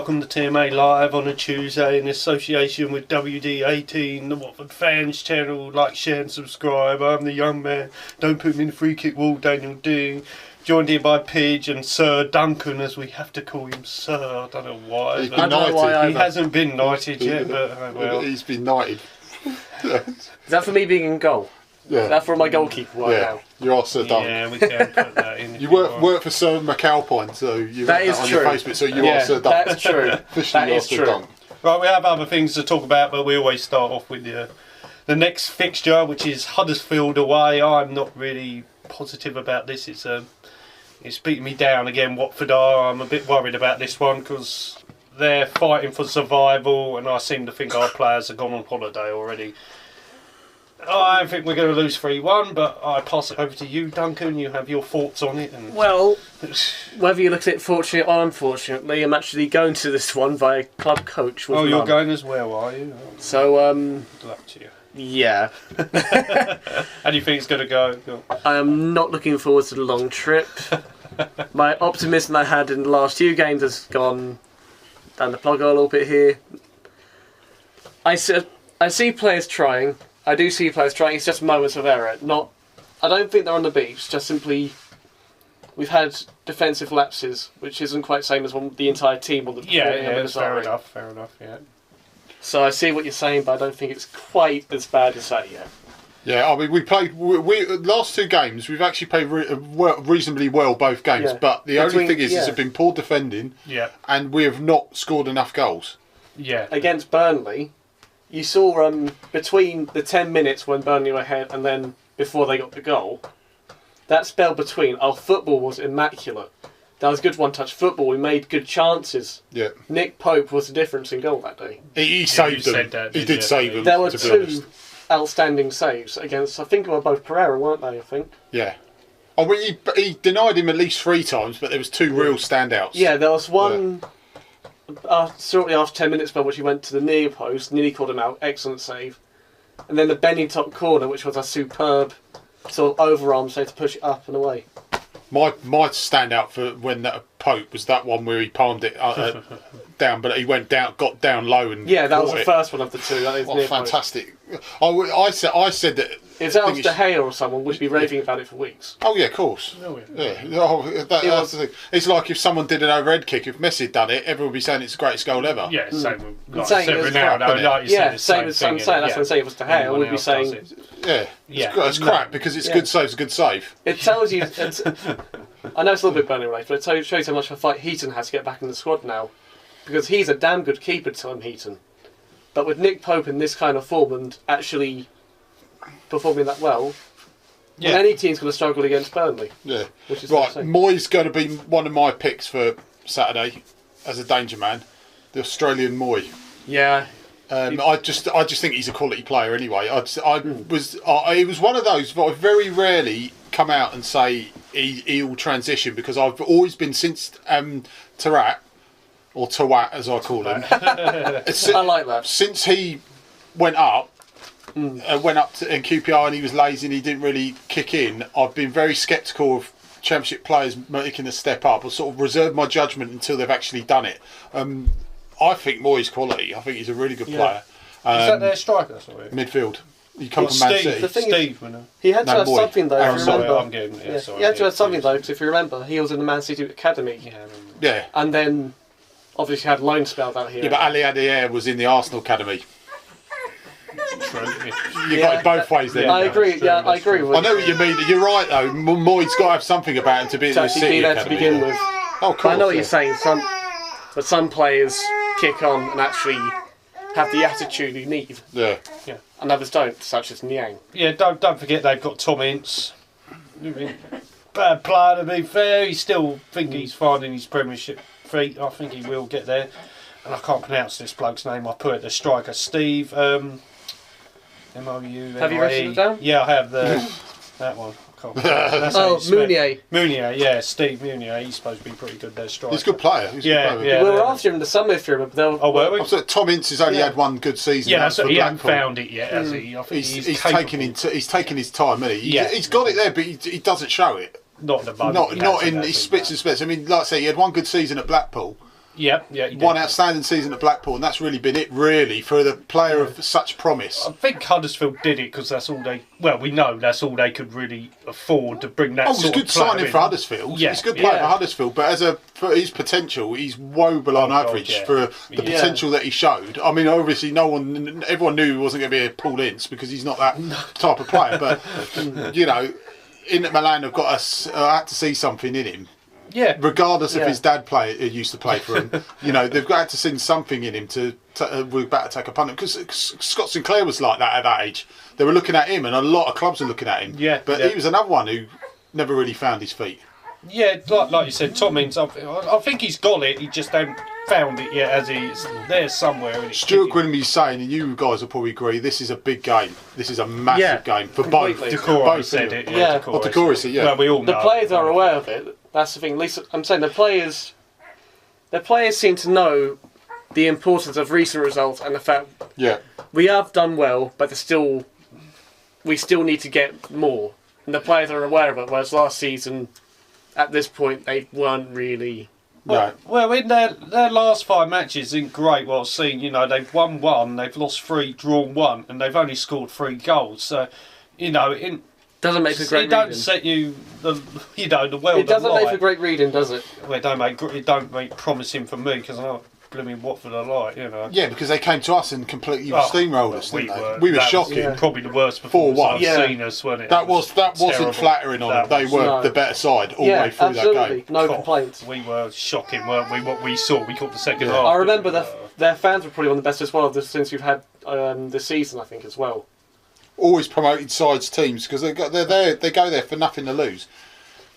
welcome to TMA Live on a Tuesday in association with WD18 The Watford Fans Channel. Like, share and subscribe. I'm the young man. Don't put me in the free kick wall, Daniel D. Joined here by Pidge and Sir Duncan, as we have to call him Sir. I don't know why. He's been knighted. He hasn't been knighted yet, but oh well. He's been knighted. Is that for me being in goal? Yeah. Is that for my goalkeeper right now? You are Sir Duncan. Yeah, we can put that in. You work for Sir McAlpine, so you that wrote is that on true. your Facebook, so you are Sir Duncan. That's true. Officially, that is Sir true. Duncan. Right, we have other things to talk about, but we always start off with the next fixture, which is Huddesfield away. I'm not really positive about this. It's beating me down again, Watford are. I'm a bit worried about this one because they're fighting for survival, and I seem to think our players have gone on holiday already. I think we're going to lose 3-1, but I pass it over to you, Duncan. You have your thoughts on it. And well, whether you look at it fortunately or unfortunately, I'm actually going to this one via club coach. With you're Mum. going as well, are you? So, good luck to you. Yeah. How do you think it's going to go? I am not looking forward to the long trip. My optimism I had in the last few games has gone down the plug a little bit here. I see players trying. I do see players trying. It's just moments of error. I don't think they're on the beach. Just simply, we've had defensive lapses, which isn't quite the same as the entire team. Yeah, fair enough. Yeah. So I see what you're saying, but I don't think it's quite as bad as that yet. Yeah, I mean, we last two games, we've actually played reasonably well both games, but the only thing is it's been poor defending, and we have not scored enough goals. Yeah. Against Burnley, you saw between the 10 minutes when Burnley were ahead and then before they got the goal, that spell between, our football was immaculate. That was good one-touch football. We made good chances. Yeah. Nick Pope was the difference in goal that day. He saved them. He did save them. There were two outstanding saves against, I think they were both Pereira, weren't they, I think? Yeah. Oh, well, he denied him at least 3 times, but there was 2 real standouts. Yeah, there was one shortly after 10 minutes, which he went to the near post, nearly called him out, excellent save. And then the bending top corner, which was a superb sort of overarm save to push it up and away. My standout for when that Pope was that one where he palmed it down, but he got down low and that was the first one of the two. That is what fantastic! I said that if that was De Gea or someone, we'd be raving about it for weeks. Oh yeah, of course. That's the thing. It's like if someone did an overhead kick. If Messi had done it, everyone would be saying it's the greatest goal ever. Yeah, same with same as same as I'm saying. That's what I'm saying. If it was De Gea, we'd be saying. It's crap because it's good save. It's a good save. It tells you. I know it's a little bit Burnley related, but it shows how much of a fight Heaton has to get back in the squad now, because he's a damn good keeper, Tom Heaton. But with Nick Pope in this kind of form and actually performing that well, any team's going to struggle against Burnley. Yeah, which is right. Moyes going to be one of my picks for Saturday as a danger man. The Australian Moy. Yeah. I just think he's a quality player anyway. It was one of those that I very rarely come out and say he'll transition, because I've always been since Tarat, or Tawat as I call him. I like that. Since he went up in QPR and he was lazy and he didn't really kick in, I've been very sceptical of Championship players making a step up. I sort of reserved my judgment until they've actually done it. I think Moyes quality. I think he's a really good player. Is that their striker? Sorry. Midfield. He come from Man City. The thing is, he had to have something though. If you remember, he had to have something though, because if you remember, he was in the Man City Academy. Yeah. And then, obviously, had loan spells out here. Yeah, but Ali Adair was in the Arsenal Academy. True. You got it both ways there. I agree. Yeah, I agree with. I know what you mean. You're right though. Moyes got to have something about him to be in the City there Academy. To begin with. Oh, cool. I know what you're saying. Some players kick on and actually have the attitude you need. Yeah. And others don't, such as Niang. Yeah, don't forget they've got Tom Ince. Bad player, to be fair. He still think he's finding his Premiership feet. I think he will get there. And I can't pronounce this bloke's name. I put it, the striker, Steve. M-O-U. Have you written it down? Yeah, I have that one. Mounier. Mounier, yeah, Steve Mounier. He's supposed to be pretty good there, striker. He's a good player. We were after him in the summer, if you remember. Were we? So Tom Ince has only had one good season. Yeah, so he hasn't found it yet, has he? I think he's taking his time, isn't he? He's got it there, but he doesn't show it. Not in the moment. Not in his spits and spits. I mean, like I say, he had one good season at Blackpool, Yeah, yeah. He did. One outstanding season at Blackpool, and that's really been it, really, for the player of such promise. I think Huddesfield did it because that's all they. Well, we know that's all they could really afford to bring that. Oh, it's a good signing for Huddersfield. Yeah, it's a good player for Huddersfield, but for his potential, he's woeful on average for the potential that he showed. I mean, obviously, everyone knew he wasn't going to be a Paul Ince because he's not that type of player. But you know, in Milan, have got us. I had to see something in him. Yeah. Regardless if his dad used to play for him, you know, they've got to see something in him we're about to take a punt. Because Scott Sinclair was like that at that age. They were looking at him, and a lot of clubs were looking at him. Yeah. But he was another one who never really found his feet. Yeah, like you said, Tom Ince, I think he's got it. He just hasn't found it yet, as he's there somewhere. And Stuart Grimby's saying, and you guys will probably agree, this is a big game. This is a massive game for both. Decore said it. Yeah. Decore said, Well, we all know. The players are aware of it. That's the thing. At least I'm saying the players seem to know the importance of recent results and the fact we have done well, but we still need to get more. And the players are aware of it. Whereas last season, at this point, they weren't really. Well, in their last 5 matches isn't great what I've seen. You know, they've won 1, they've lost 3, drawn 1, and they've only scored 3 goals. So, you know, doesn't make for great reading. It don't set you the world. It doesn't make for great reading, does it? Well, it don't make promising for me because I know blooming Watford are like, you know. Yeah, because they came to us and completely steamrolled us, didn't they? We were shocking. Yeah. Probably the worst performance I've seen us, wasn't it? That wasn't flattering on them. They were the better side all the way through that game. No complaints. We were shocking, weren't we? What we saw, we caught the second half. I remember their fans were probably one of the best as well since we've had this season, I think, as well. Always promoted sides teams because they go there for nothing to lose,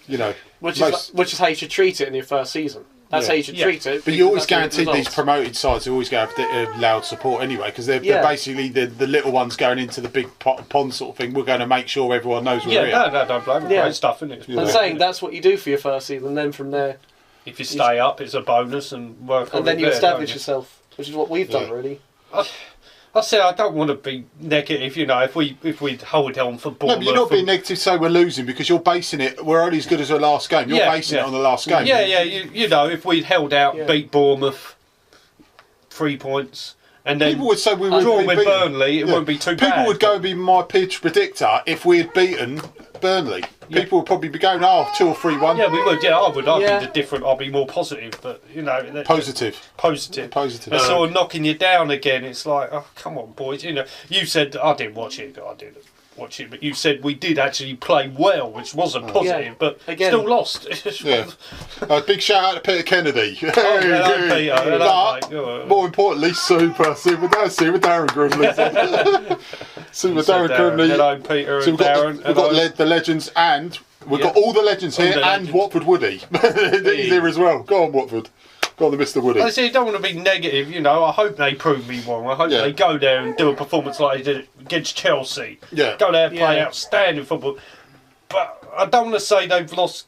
you know. Which is how you should treat it in your first season. That's how you should treat it. But you always guaranteed these promoted sides are always going to have loud support anyway because they're basically the little ones going into the big pond sort of thing. We're going to make sure everyone knows we're here. No, don't blame them. Great stuff, isn't it? I'm saying that's what you do for your first season. Then from there, if you stay up, it's a bonus and work on it. And then you establish yourself, which is what we've done really. I say I don't want to be negative, you know. If we hold on for Bournemouth, no, but you're not being negative. Say we're losing because you're basing it. We're only as good as our last game. You're basing it on the last game. Yeah, yeah. You know, if we'd held out, beat Bournemouth, 3 points, and then people would say we would draw with Burnley, it wouldn't be too bad. People would go and be my pitch predictor if we had beaten Burnley. People would probably be going, 2 or 3-1. Yeah, we would. Yeah, I would. I'd be the different. I'd be more positive, but you know, positive. And sort of knocking you down again. It's like, oh, come on, boys. You know, you said I didn't watch it. I didn't watch it, but you said we did actually play well, which wasn't positive, but again, still lost. Big shout out to Peter Kennedy. Hello, Peter. More importantly, Super Darren Grimley. Super Darren Grimley. Hello, Peter and Darren. We've got the legends, and we've got all the legends here, and Watford Woody. He's here as well. Go on, Watford. Go on, Mr. Woody. I see, don't want to be negative, you know. I hope they prove me wrong. I hope they go there and do a performance like they did against Chelsea. Yeah. Go there and play outstanding football. But I don't want to say they've lost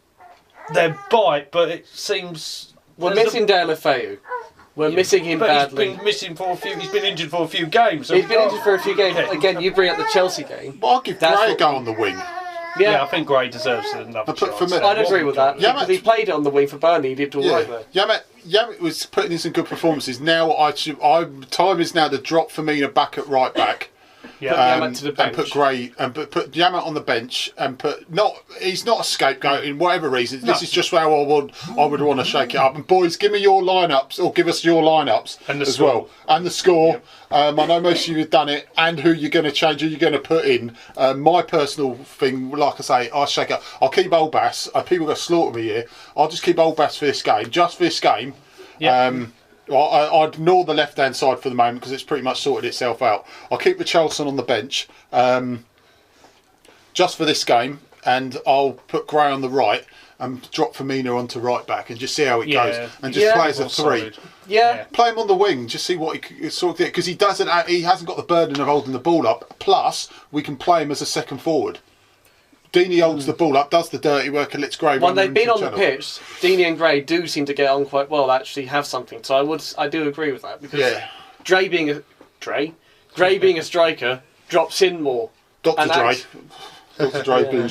their bite, but it seems... We're missing Dale Feu. We're missing him badly. He's been missing for a few... He's been injured for a few games. So he's been injured for a few games. Again, you bring up the Chelsea game. Well, I'll give Gray a go on the wing. Yeah, I think Gray deserves another chance. I'd agree with that. Because he played it on the wing for Burnley. He did all right there. Yamet was putting in some good performances. Now, time is now to drop Firmino back at right back. Put Yamet to the bench. And put Gray and put Yamet on the bench and he's not a scapegoat in whatever reason. This is just how I would want to shake it up. And boys, give me your lineups or give us your lineups as well. And the score. I know most of you have done it, and who you're going to change, who you're going to put in. My personal thing, like I say, I shake up. I'll keep Old Bass. People are going to slaughter me here. I'll just keep Old Bass for this game, just for this game. Yeah. I'll ignore the left-hand side for the moment because it's pretty much sorted itself out. I'll keep Richarlison on the bench just for this game, and I'll put Gray on the right and drop Firmino onto right back and just see how it goes. And just play as a 3. Play him on the wing, just see what he sort of did, because he hasn't got the burden of holding the ball up. Plus, we can play him as a second forward. Deeney holds the ball up, does the dirty work, and lets Gray run. When they've been on the pitch, Deeney and Gray do seem to get on quite well. Actually, have something. So I do agree with that because Gray being a striker drops in more. Dr. Dre being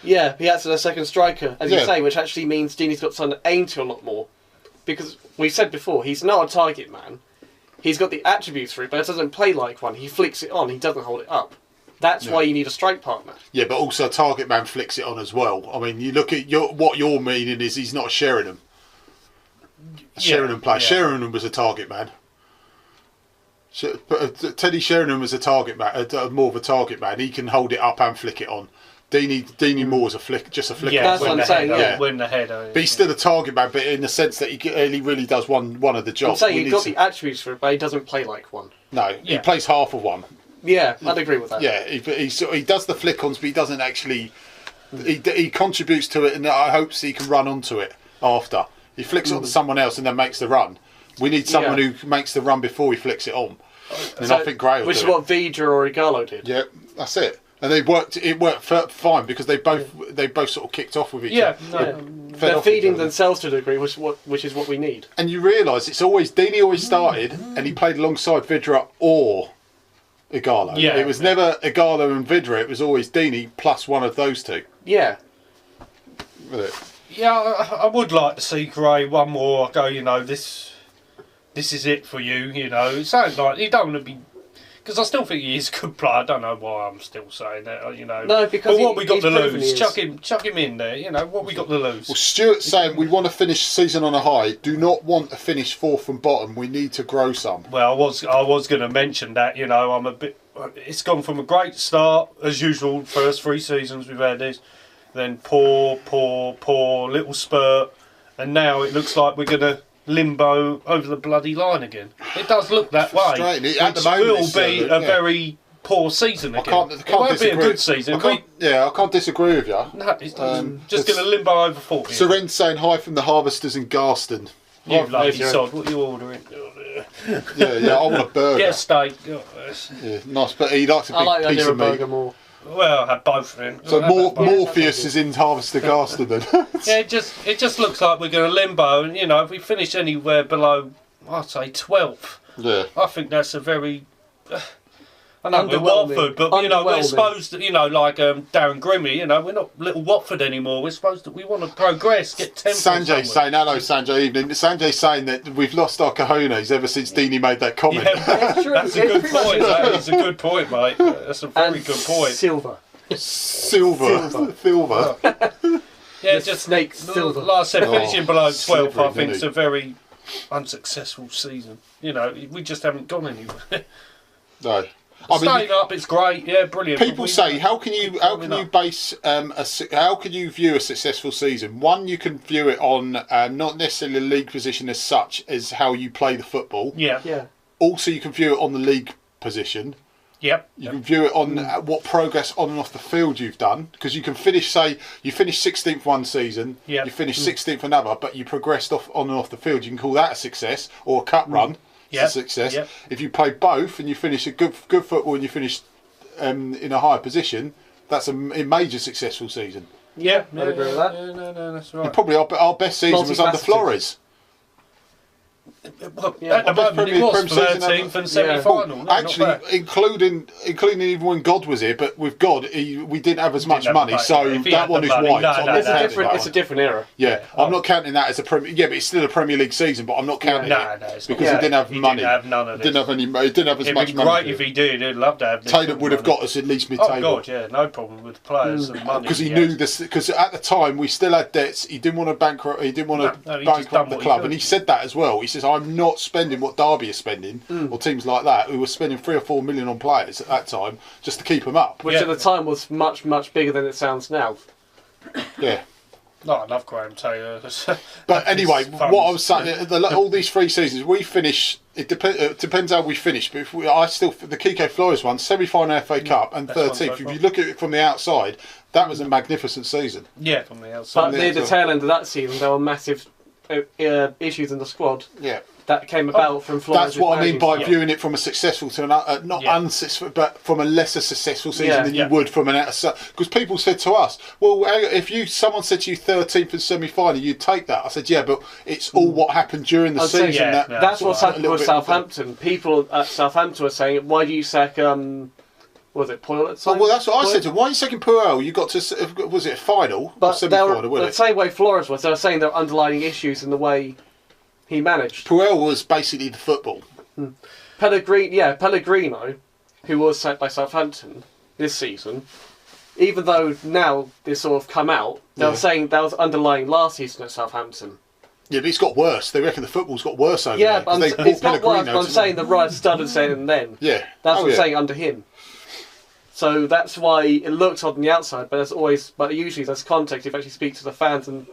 he acts as a second striker, as you say, which actually means Deeney's got something to aim to a lot more. because we said before, he's not a target man. He's got the attributes for it, but it doesn't play like one. He flicks it on, he doesn't hold it up. That's why you need a strike partner. Yeah, but also a target man flicks it on as well. I mean, you look at what you're meaning is he's not a Sheringham. Sheringham player. Yeah. Sheringham was a target man. Teddy Sheringham was a target man, more of a target man. He can hold it up and flick it on. Deanie Moore is just a flicker. Yeah, that's what I'm saying. Yeah, win the head. But he's still a target man, but in the sense that he really does one of the jobs. I'm saying he's got the attributes for it, but he doesn't play like one. No, he plays half of one. Yeah, I'd agree with that. Yeah, he does the flick-ons, but he doesn't actually. He contributes to it, and I hope he can run onto it after. He flicks it on to someone else and then makes the run. We need someone who makes the run before he flicks it on. And I think Gray will which is what Vidra or Igalo did. Yeah, that's it. And it worked fine because they both sort of kicked off with each other. Yeah, they're feeding themselves to a degree, which is what we need. And you realise Deanie always started, and he played alongside Vidra or Igalo. Yeah, it was never Igalo and Vidra. It was always Deanie plus one of those two. Yeah. Yeah, I would like to see Gray one more go. You know, this is it for you. You know, it sounds like you don't want to be. Because I still think he is a good player. I don't know why I'm still saying that, you know. No, because but what we got to lose? Chuck him in there, you know, what we got to lose? Well, Stuart's saying we want to finish the season on a high. Do not want to finish fourth from bottom. We need to grow some. Well, I was going to mention that, you know, I'm a bit... It's gone from a great start, as usual, first 3 seasons we've had this. Then poor, little spurt. And now it looks like we're going to limbo over the bloody line again. It does look that way. Which will be a very poor season again. It won't be a good season. I can't disagree with you. No, it's just going to limbo over 40. Seren's saying hi from the Harvesters in Garston. You bloody sod, what are you ordering? Yeah, I want a burger. Get a steak. Yeah, nice, but he likes a big piece of meat. More. Well, I had both then. So Morpheus is in Harvester Garston then. Yeah, it just looks like we're going to limbo, and you know, if we finish anywhere below, I'd say 12th. Yeah. I think that's a very. I know we're Watford, but you know we're supposed to, you know, like Darren Grimmy, you know, we're not little Watford anymore. We're supposed to, we want to progress, get 10. Sanjay's saying, hello Sanjay, evening. Sanjay's saying that we've lost our cojones ever since Deanie made that comment. Yeah, that's a good point. That is a good point, mate. That's a very good point. Silver. Yeah, just snake silver. Like I said, finishing below 12, I think it's a very unsuccessful season. You know, we just haven't gone anywhere. No. Staying up, it's great. Yeah, brilliant. People say, how can you view a successful season? One, you can view it on not necessarily the league position as such as how you play the football. Yeah. Also, you can view it on the league position. Yep. You can view it on what progress on and off the field you've done, because you can finish, say, you finished 16th one season, you finished 16th another, but you progressed on and off the field. You can call that a success or a cup run. It's a success. Yep. If you play both and you finish a good football and you finish in a higher position, that's a major successful season. Yeah, I agree with that. No, that's right. And probably our best season was under Flores. Well, at the moment it was 13th and semi-final. Well, actually, including even when God was here, but with God, we didn't have as much money, so that one is white. It's a different era. Yeah, I'm not counting that as a Premier. Yeah, but it's still a Premier League season, but I'm not counting it because he didn't have money. He didn't have none of this. He didn't have as much money. It'd be great if he did. He'd love to have this. Taylor would have got us at least mid-table. Oh God, yeah, no problem with players and money. Because he knew this. Because at the time we still had debts. He didn't want to bankrupt. He didn't want to bankrupt the club, and he said that as well. He says, "I'm not spending what Derby is spending, or teams like that who were spending 3 or 4 million on players at that time just to keep them up." Which at the time was much, much bigger than it sounds now. Yeah. No, I love Graham Taylor. But anyway, what I was saying, all these 3 seasons, we finish. It depends how we finish. But the Kike Flores one, semi-final FA Cup and 13th. If you look at it from the outside, that was a magnificent season. Yeah, from the outside. But near the tail end of that season, there were massive issues in the squad. Yeah. That came about from Flores. That's what I mean by viewing it from a successful to not unsuccessful, but from a lesser successful season than you would from an outside. Because people said to us, "Well, if someone said to you 13th and semi-final, you'd take that." I said, "Yeah, but it's all what happened during the season." That's what's happened with Southampton. People at Southampton were saying, "Why do you sack?" Was it Puel at the time? Well, that's what I said to him. Why are you sacking Puel? You got to, was it a final or semi-final? The same way Flores was, they were saying there were underlying issues in the way he managed. Puel was basically the football. Pellegrino, who was sent by Southampton this season, even though now this sort of come out, they were saying that was underlying last season at Southampton. Yeah, but it's got worse. They reckon the football's got worse over Yeah, there. but it's not worse, but I'm saying the right started saying then. Yeah. That's what I'm saying under him. So that's why it looks odd on the outside, but usually there's context if you actually speak to the fans and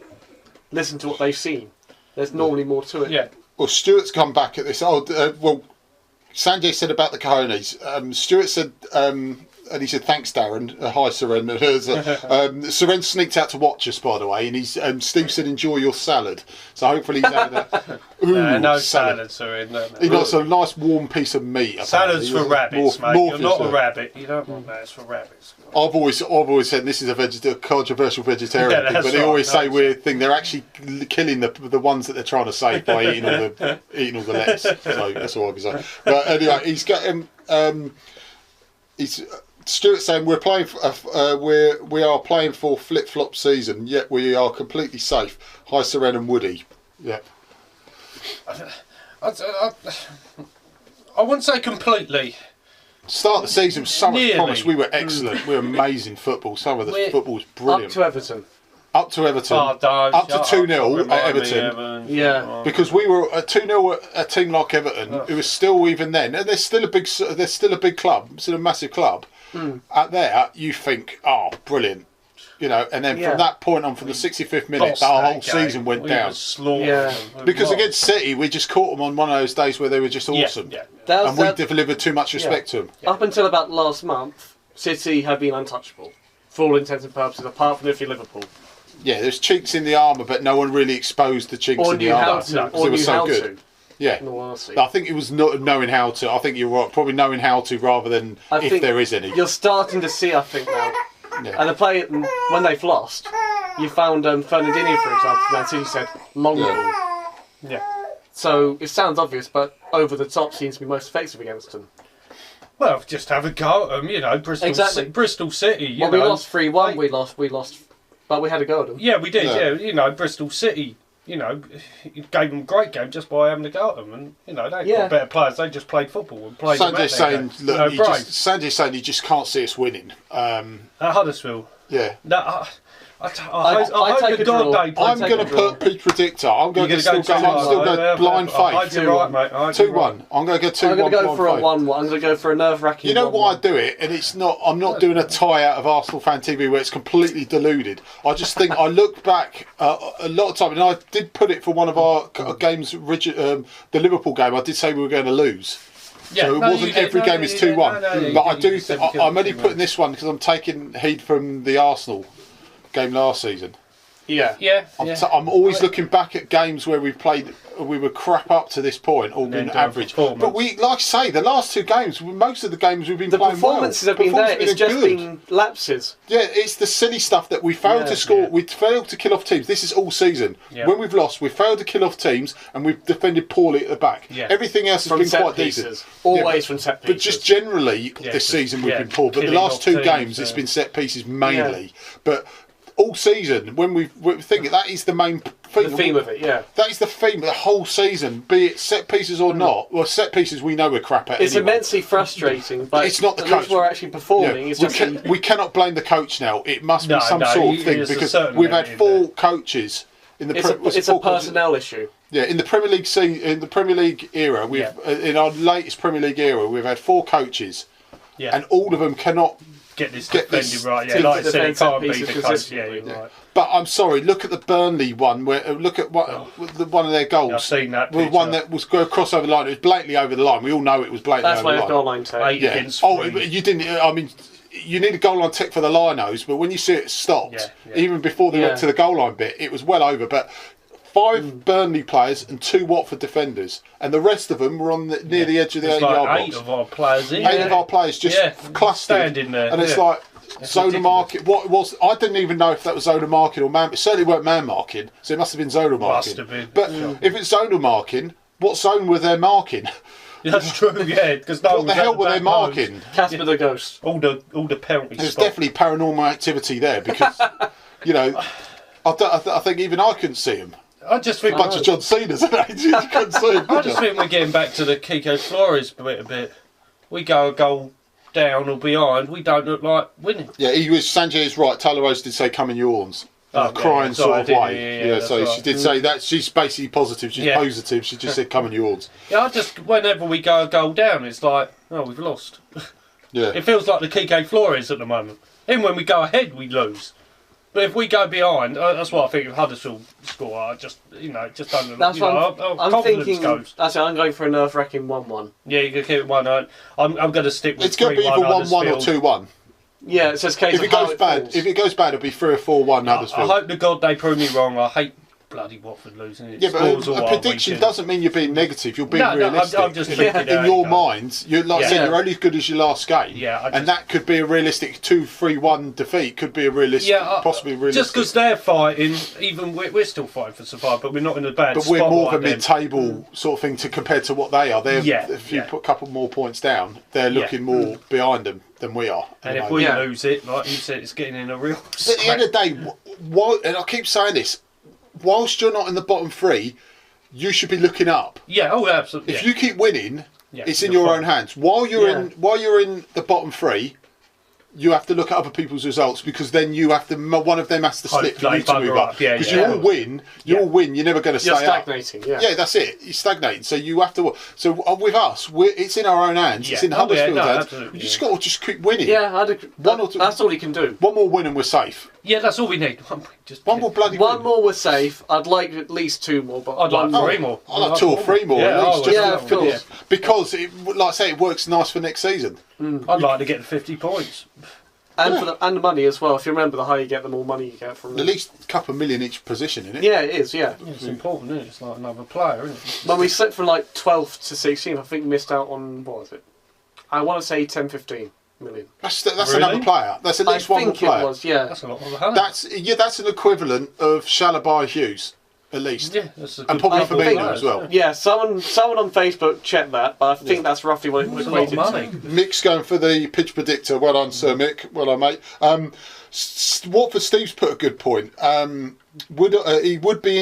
listen to what they've seen. There's normally more to it. Yeah. Well, Stuart's come back at this. Sanjay said about the cojones. Stuart said, and he said, thanks, Darren. Hi, Seren. Seren sneaked out to watch us, by the way, and Steve said, enjoy your salad. So hopefully he's having a... no salad, Seren. No. He got a nice warm piece of meat. Salad's for rabbits, mate. You're not a rabbit. You don't want that. It's for rabbits. I've always said this is a controversial vegetarian thing, but they always say weird thing. They're actually killing the ones that they're trying to save by eating all the lettuce. So that's all I can say. But anyway, he's got Stuart saying we are playing for flip flop season, yet we are completely safe. Hi, Seren and Woody. Yeah. I wouldn't say completely. Start of the season was so much Nearly. promise. We were excellent. We were amazing football. Some of the football was brilliant. Up to Everton. Up to Everton. Up to 2-0 at Everton. Yeah. Because we were at 2-0 at a team like Everton, who was still even then, and they're still a big club, still a massive club. At there, you think, oh, brilliant. You know, and then from that point on, from the 65th minute, our whole season went down. Because against City, we just caught them on one of those days where they were just awesome. And we delivered too much respect to them. Up until about last month, City have been untouchable. For all intents and purposes, apart from if you're Liverpool. Yeah, there's chinks in the armour, but no one really exposed the chinks in the armour. Because they were so good. Yeah, I think it was not knowing how to. I think you're right, probably knowing how to rather than if there is any. You're starting to see, I think, now. Yeah. And when they've lost, you found Fernandinho, for example, Man City said, long ball. Yeah. So it sounds obvious, but over the top seems to be most effective against them. Well, just have a go at them, you know, Bristol City. We lost 3-1, we lost, but we had a go at them. Yeah, we did, you know, Bristol City, you know, it gave them a great game just by having a go at them, and, you know, they've got better players, they just played football and played Sanjay's saying, look, Sanjay's saying you just can't see us winning. At Huddesfield? Yeah. No, I hope the God they play. I'm going to put Pete Predictor. I'm going to still go blind faith. 2-1. I'm going to go 2-1. I'm going to go for a 1-1. I'm going to go for a nerve-wracking. You know why I do it? And it's not. I'm not doing a tie out of Arsenal Fan TV where it's completely deluded. I just think I look back a lot of time, and I did put it for one of our games, the Liverpool game. I did say we were going to lose. Yeah, so it wasn't every game is 2-1. But I do. I'm only putting this one because I'm taking heed from the Arsenal game last season. I'm always looking back at games where we were crap up to this point, or been average. But we, like I say, the last two games, most of the games we've been playing well. The performances have been there. It's just been lapses. Yeah, it's the silly stuff that we failed to score. We failed to kill off teams. This is all season. When we've lost, we've failed to kill off teams, and we've defended poorly at the back. Everything else has been quite decent. Always from set pieces. But just generally, this season we've been poor. But the last two games, it's been set pieces mainly. But all season, when we think that is the main theme. The theme of it, that is the theme of the whole season, be it set pieces or not. Well, set pieces we know we're crap at. It's anyway. Immensely frustrating, but it's not the coach. We're actually performing. We cannot blame the coach now. It must be some sort of thing because we've had four coaches in the. It's a personnel issue. Yeah, in the Premier League in the Premier League era, in our latest Premier League era, we've had four coaches, and all of them cannot get this defended right. Yeah, like I said, it can't be the coach. Yeah, you're right. But I'm sorry, look at the Burnley one. Look at one of their goals. I've seen that. The one that was going across over the line. It was blatantly over the line. We all know it was blatantly over the line. That's why goal line tech. You didn't. I mean, you need a goal line tech for the linos, but when you see it stopped, even before they went to the goal line bit, it was well over. But 5 Burnley players and 2 Watford defenders, and the rest of them were on near the edge of the 8-yard box. 8 of our players in. 8 of our players just clustered, standing there, and it's like zona marking. What it was? I didn't even know if that was zona marking or man. It certainly weren't man marking, so it must have been zona marking. Must have been. But if it's zona marking, what zone were they marking? That's true, because what the hell were they marking? Casper the Ghost. All the penalties. There's definitely paranormal activity there because, you know, I think even I couldn't see them. I just think A bunch of John Cena's, isn't it? You couldn't see him, I could just you? think we're getting back to the Kiko Flores bit a bit. We go a goal down or behind, we don't look like winning. Yeah, Sanjay is right. Taylor Rose did say come in your horns. Crying sort of way. Yeah, so she did say that. She's basically positive. She's positive. She just said come in your horns. Yeah, whenever we go a goal down, it's like, oh, we've lost. Yeah. It feels like the Kiko Flores at the moment. Even when we go ahead, we lose. But if we go behind, that's what I think of Huddesfield score. I just, it just don't. That's what I'm thinking. Goes. That's it. I'm going for a nerve-wracking 1-1. Yeah, you can keep it 1-0. I'm going to stick with. It's going to be either 1-1 or 2-1. Yeah, it's just a case if of it goes bad. falls. If it goes bad, it'll be 3 or 4-1 Huddersfield. I hope to God they prove me wrong. I hate bloody Watford losing. It yeah, but a prediction doesn't mean you're being negative. You're being realistic. I'm just in your mind, you're like I said, you're only as good as your last game. Yeah, and that could be a realistic 2-3-1 defeat. Could be a realistic, possibly realistic. Just because they're fighting, even we're still fighting for survival, but we're not in a bad. But spot we're more like of a mid-table sort of thing to compare to what they are. They're if you put a couple more points down, they're looking more behind them than we are. And if we lose it, like you said, it's getting in a real. At the end of the day, and I keep saying this. Whilst you're not in the bottom 3, you should be looking up. Yeah, absolutely. If you keep winning, it's in your own hands. While you're in the bottom 3, you have to look at other people's results because then you have to. One of them has to slip for you to move up. Because you all win. You all win. You're never going to stay up. You're stagnating. Yeah. Yeah, that's it. You're stagnating. So you have to. So with us, it's in our own hands. It's in Huddersfield's hands. Absolutely, you just got to just keep winning. Yeah, that's all you can do. One more win and we're safe. Yeah, that's all we need. One more bloody one win. more we're safe. I'd like at least 2 more, but I'd like 3 more. I'd like 2 or 3 more at least. Of course. Because, like I say, it works nice for next season. I'd like to get the 50 points. And for the money as well. If you remember, the higher you get, the more money you get from them. At least a couple of million each position, isn't it? Yeah, it is. Yeah, it's important, isn't it? It's like another player, isn't it? When we slipped from like 12th to 16th, I think we missed out on what was it? I want to say 10-15 million. That's another player. That's at least one more player. I think it was. Yeah, that's a lot of money. That's an equivalent of Shalabai Hughes. At least, yeah, that's a and probably Firmino as well. Yeah, someone on Facebook checked that, but I think that's roughly what it was equated to. Mick's going for the pitch predictor. Well done, Sir Mick. Well done, mate. Watford Steve's put a good point. He would be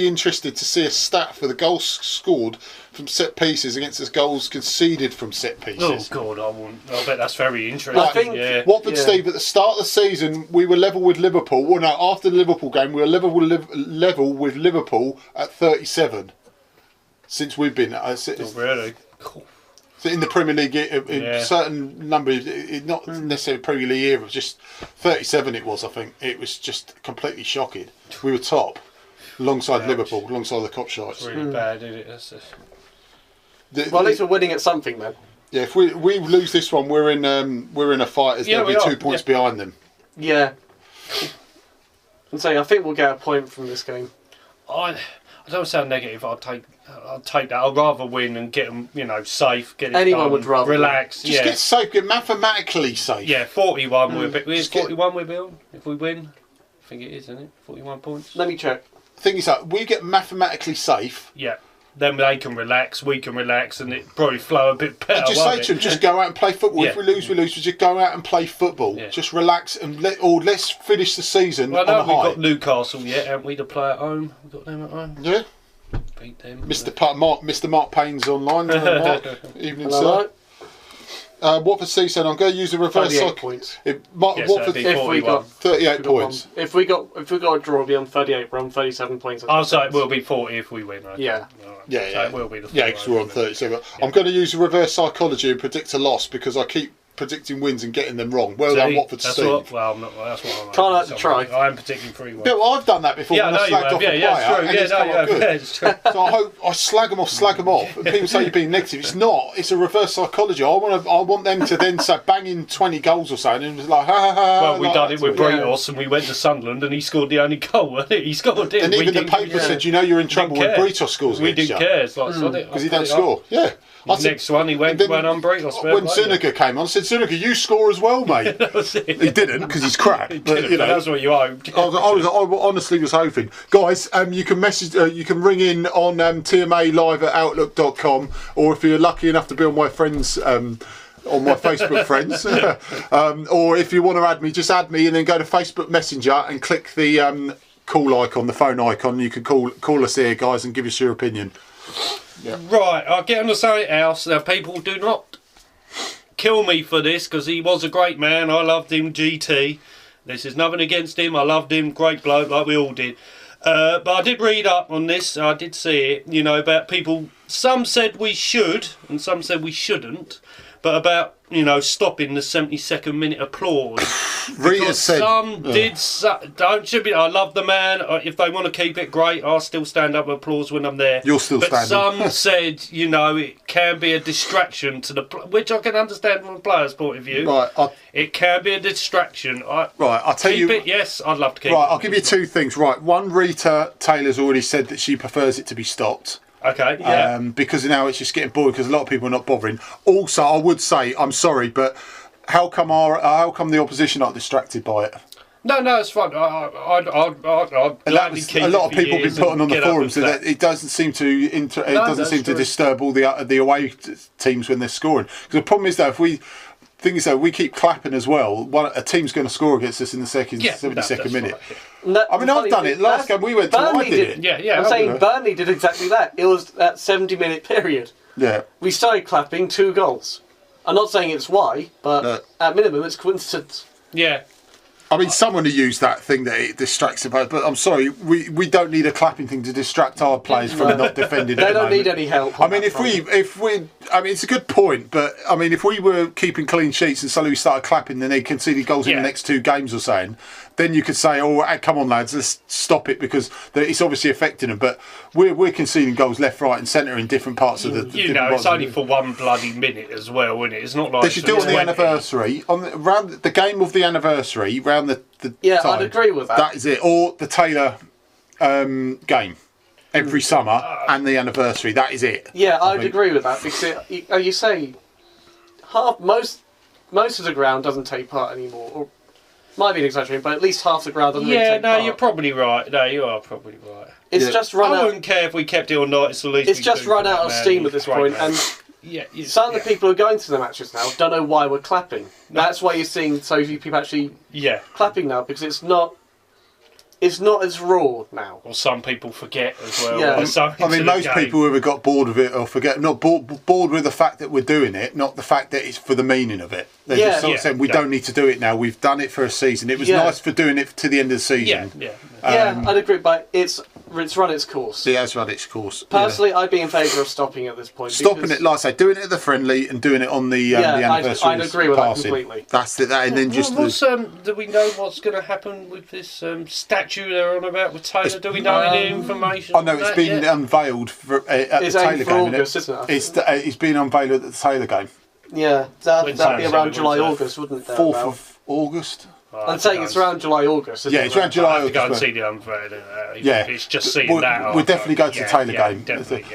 interested to see a stat for the goals scored from set pieces against the goals conceded from set pieces. Oh God, I bet that's very interesting. I think Watford Steve, at the start of the season, we were level with Liverpool. Well, no, after the Liverpool game, we were level with Liverpool at 37. Since we've been, really. Cool. So in the Premier League, a certain number, not necessarily Premier League era, just 37. It was, I think, it was just completely shocking. We were top, alongside Liverpool, alongside the Cop Shots. It's really bad, isn't it? Well, at least we're winning at something then. Yeah, if we lose this one, we're in a fight. There'll be 2 points behind them. Yeah. I'm saying I think we'll get a point from this game. I don't sound negative. I'll take that. I'd rather win and get them, safe. Get it Anyone done, would rather relax. Just get safe. Get mathematically safe. Yeah, 41. We're 41. We're building. If we win, I think it is, isn't it? 41 points. Let me check. The thing is that we get mathematically safe. Yeah. Then they can relax, we can relax, and it probably flow a bit better. Just say to them, just go out and play football. Yeah. If we lose, we lose. We just go out and play football. Yeah. Just relax and let's finish the season on a high. We've got Newcastle yet, haven't we, to play at home? We've got them at home. Yeah. Beat them. Mr. Mark Payne's online. Mark. Evening, sir. Watford said I'm going to use a reverse points. Watford, if we got 38 points. If we got a draw, we'll be on 38. We're on 37 points. So it will be 40 if we win. Okay. Yeah. Yeah. So it will be the 40. Yeah, because we're on 37. Yeah. I'm going to use a reverse psychology and predict a loss because I keep predicting wins and getting them wrong. Well done, Watford Steve. That's what I'm Can't hurt to try. I'm predicting 3-1. Yeah, well, I've done that before when I slagged off a player. It's true. So I hope I slag them off. And people say you're being negative. It's not. It's a reverse psychology. I want them to then say bang in 20 goals or something and it's like ha ha ha. Well, we done it with Britos and we went to Sunderland and he scored the only goal, wasn't it? He scored it. And even the paper said, you're in trouble when Britos scores against you. We didn't care. It's like, because he don't score. Yeah. Next one, he went on Britos. When Zuniga came on, I said, Zuniga, you score as well, mate. That was it. He didn't, because he's crap. But, that's what you hoped. I honestly was hoping. Guys, you can message, you can ring in on TMA live at outlook.com, or if you're lucky enough to be on my friends, on my Facebook friends, or if you want to add me, just add me and then go to Facebook Messenger and click the call icon, the phone icon. You can call us here, guys, and give us your opinion. Yeah. Right, I'll get on to something else. Now, people, do not kill me for this, because he was a great man. I loved him, GT. This is nothing against him. I loved him, great bloke, like we all did. But I did read up on this. I did see it, you know, about people. Some said we should, and some said we shouldn't. But about, you know, stopping the 72nd minute applause. Rita said, some did. Don't should be. I love the man. If they want to keep it, great. I'll still stand up and applause when I'm there. You're still but standing. Some said, you know, it can be a distraction to the, which I can understand from a player's point of view. Right. It can be a distraction. I'll tell you. Keep it. Yes, I'd love to keep it. Right, I'll give you two things. Right, one, Rita Taylor's already said that she prefers it to be stopped. Okay, yeah. Because now it's just getting bored because a lot of people are not bothering. Also, I would say, I'm sorry, but how come the opposition aren't distracted by it? No, it's fine. I'd gladly keep a lot of it for people have years been putting on the and get forums up so with that it doesn't seem to disturb all the away teams when they're scoring. Because the problem is though, we keep clapping as well. A team's going to score against us in the 72nd minute. Right, yeah. No, I mean, I've done it. Last game we went to, I did it. Yeah. I'm saying Burnley did exactly that. It was that 70-minute period. Yeah. We started clapping 2 goals. I'm not saying it's why, but at minimum it's coincidence. Yeah. I mean, someone who used that thing that it distracts about, but I'm sorry, we don't need a clapping thing to distract our players from not defending. They don't need any help. I mean, if we, I mean, it's a good point, but I mean, if we were keeping clean sheets and suddenly we started clapping, then they conceded goals in the next 2 games or something, then you could say, "Oh, come on, lads, let's stop it," because it's obviously affecting them. But we're conceding goals left, right, and centre in different parts of the. You know, it's only for 1 bloody minute as well, isn't it? It's not like they should do it on the anniversary, around the game of the anniversary, round the yeah, time. I'd agree with that. That is it, or the Taylor game every summer and the anniversary. That is it. Yeah, I'd agree with that because you say most of the ground doesn't take part anymore. Or, might be an exaggeration, but at least half the ground doesn't really take part. You're probably right. No, you are probably right. It's just run out. I wouldn't care if we kept it or not. It's the least. It's just run out of steam at this point, and some of the people who are going to the matches now don't know why we're clapping. That's why you're seeing so few people actually clapping now, because it's not as raw now. Or some people forget as well. Yeah. I mean, most people who have got bored of it or forget, not bored with the fact that we're doing it, not the fact that it's for the meaning of it. They're just sort of saying, we don't need to do it now. We've done it for a season. It was nice for doing it to the end of the season. Yeah, I'd agree, but it's run its course. It has run its course. Personally, I'd be in favour of stopping at this point. Stopping it, like I say, doing it at the friendly and doing it on the anniversary. I'd agree with that completely. That's it. And then just do we know what's going to happen with this statue they're on about with Taylor? Do we know any information? I know it's been unveiled at the Taylor game. August, isn't it? It's been unveiled at the Taylor game. Yeah, that'd be around July, August, wouldn't it? 4th of August. I'm saying it's around July, August. Yeah, it's around July, August. Go and see the unveiling. Yeah, it's just seeing that. We'll definitely go to the Taylor game.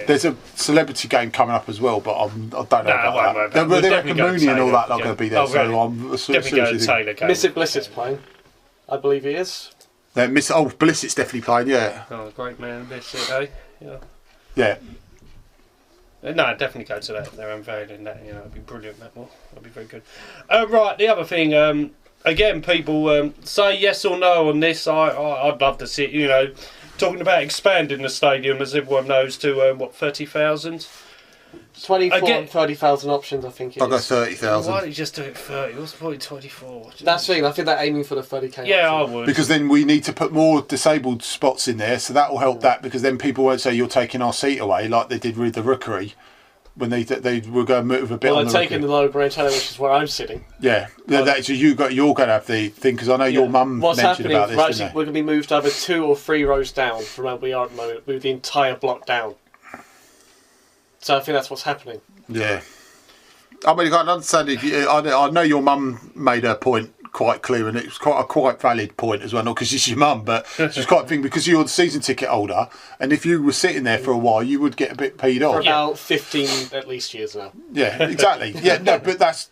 There's a celebrity game coming up as well, but I don't know about that. They reckon Mooney and all that are going to be there, so I'm definitely going to the Taylor game. Missy Blissett's playing. I believe he is. Blissett's definitely playing, yeah. Oh, great man, Blissett, eh? Yeah. No, definitely go to that. They're unveiling that. It'd be brilliant. That'd be very good. Right, the other thing. Again, people say yes or no on this. I'd love to see it. Talking about expanding the stadium, as everyone knows, to 30,000. 24 and 30,000 options, I think. I'll go 30,000. Why don't you just do it 30? What's the point 24? That's the thing. I think they're aiming for the 30k. Yeah, option. I would. Because then we need to put more disabled spots in there, so that will help that. Because then people won't say you're taking our seat away, like they did with the Rookery. When they were going to move a bit. Well, on they're taking the lower brain taylor, which is where I'm sitting. Yeah, so you're going to have the thing, because I know your mum mentioned about this. We're going to be moved over 2 or 3 rows down from where we are at the moment. Move the entire block down. So I think that's what's happening. Yeah, I mean, I can understand I know your mum made her point quite clear, and it was quite valid point as well, not because she's your mum, but she's quite thing because you're the season ticket holder, and if you were sitting there for a while, you would get a bit peed off. For about 15 at least years now. Yeah, exactly. Yeah, no, but that's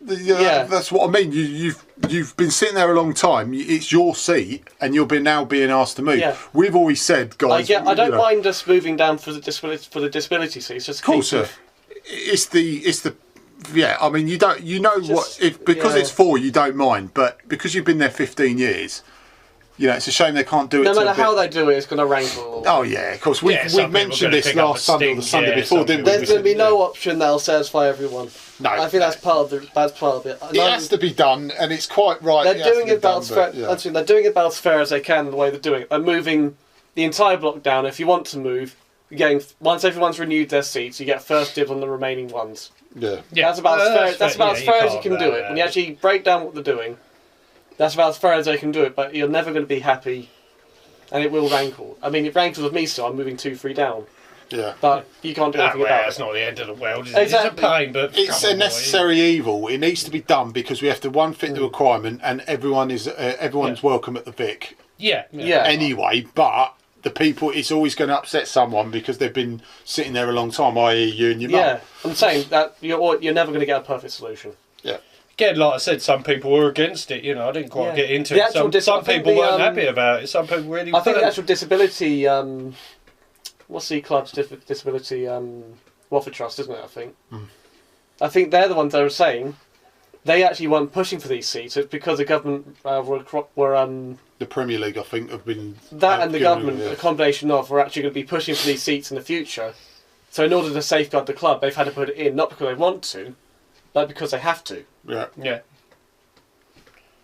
what I mean. You've been sitting there a long time. It's your seat, and you're now being asked to move. Yeah. We've always said, guys. I don't mind us moving down for the disability seat. It's just of course, sir. It's the. Yeah, I mean, because it's 4, you don't mind, but because you've been there 15 years, You know, it's a shame they can't do it. No matter how they do it, it's going to rankle. Oh yeah, of course. We mentioned this last Sunday or the Sunday before, didn't we? There's going to be no option that'll satisfy everyone. No, I think that's part of it. It has to be done, and it's quite right. They're doing it about as fair. They're doing it about as fair as they can. The way they're doing it, they're moving the entire block down. If you want to move, you're getting once everyone's renewed their seats, you get first dibs on the remaining ones. Yeah, that's about as fair. That's about as fair as you can do it. When you actually break down what they're doing, that's about as fair as they can do it. But you're never going to be happy, and it will rankle. I mean, it rankles with me still. I'm moving 2-3 down. Yeah, but you can't do anything about it. It's not the end of the world, is it? Exactly. It's a pain, but it's a necessary evil. It needs to be done because we have to fit the requirement, and everyone's welcome at the Vic. Yeah. Anyway, but the people, it's always going to upset someone because they've been sitting there a long time, i.e. you and your mum. Yeah, I'm saying that you're never going to get a perfect solution. Yeah. Again, like I said, some people were against it. You know, I didn't quite get into it. Some people weren't happy about it. Some people really. I think the actual disability. What's the club's disability? Watford Trust, isn't it? I think. I think they're the ones that were saying they actually weren't pushing for these seats. It's because the government were the Premier League, I think, have been and the government, a combination of, were actually going to be pushing for these seats in the future. So in order to safeguard the club, they've had to put it in, not because they want to, but because they have to. Yeah,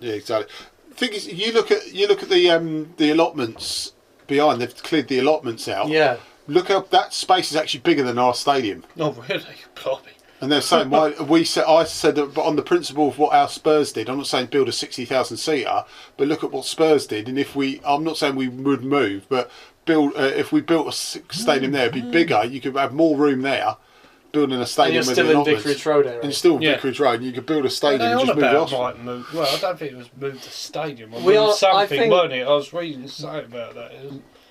exactly. The thing is, you look at the allotments behind. They've cleared the allotments out. Yeah. Look up, that space is actually bigger than our stadium. Oh really? Blimey. And they're saying I said that, but on the principle of what our Spurs did. I'm not saying build a 60,000 seater, but look at what Spurs did. And I'm not saying we would move, but if we built a stadium there, it'd be bigger. You could have more room there. Building a stadium and you're still in Vicarage Road area. And you're still in Vicarage Road, and you could build a stadium and just move off. Well, I don't think it was moved the stadium. Weren't it? I was reading something about that.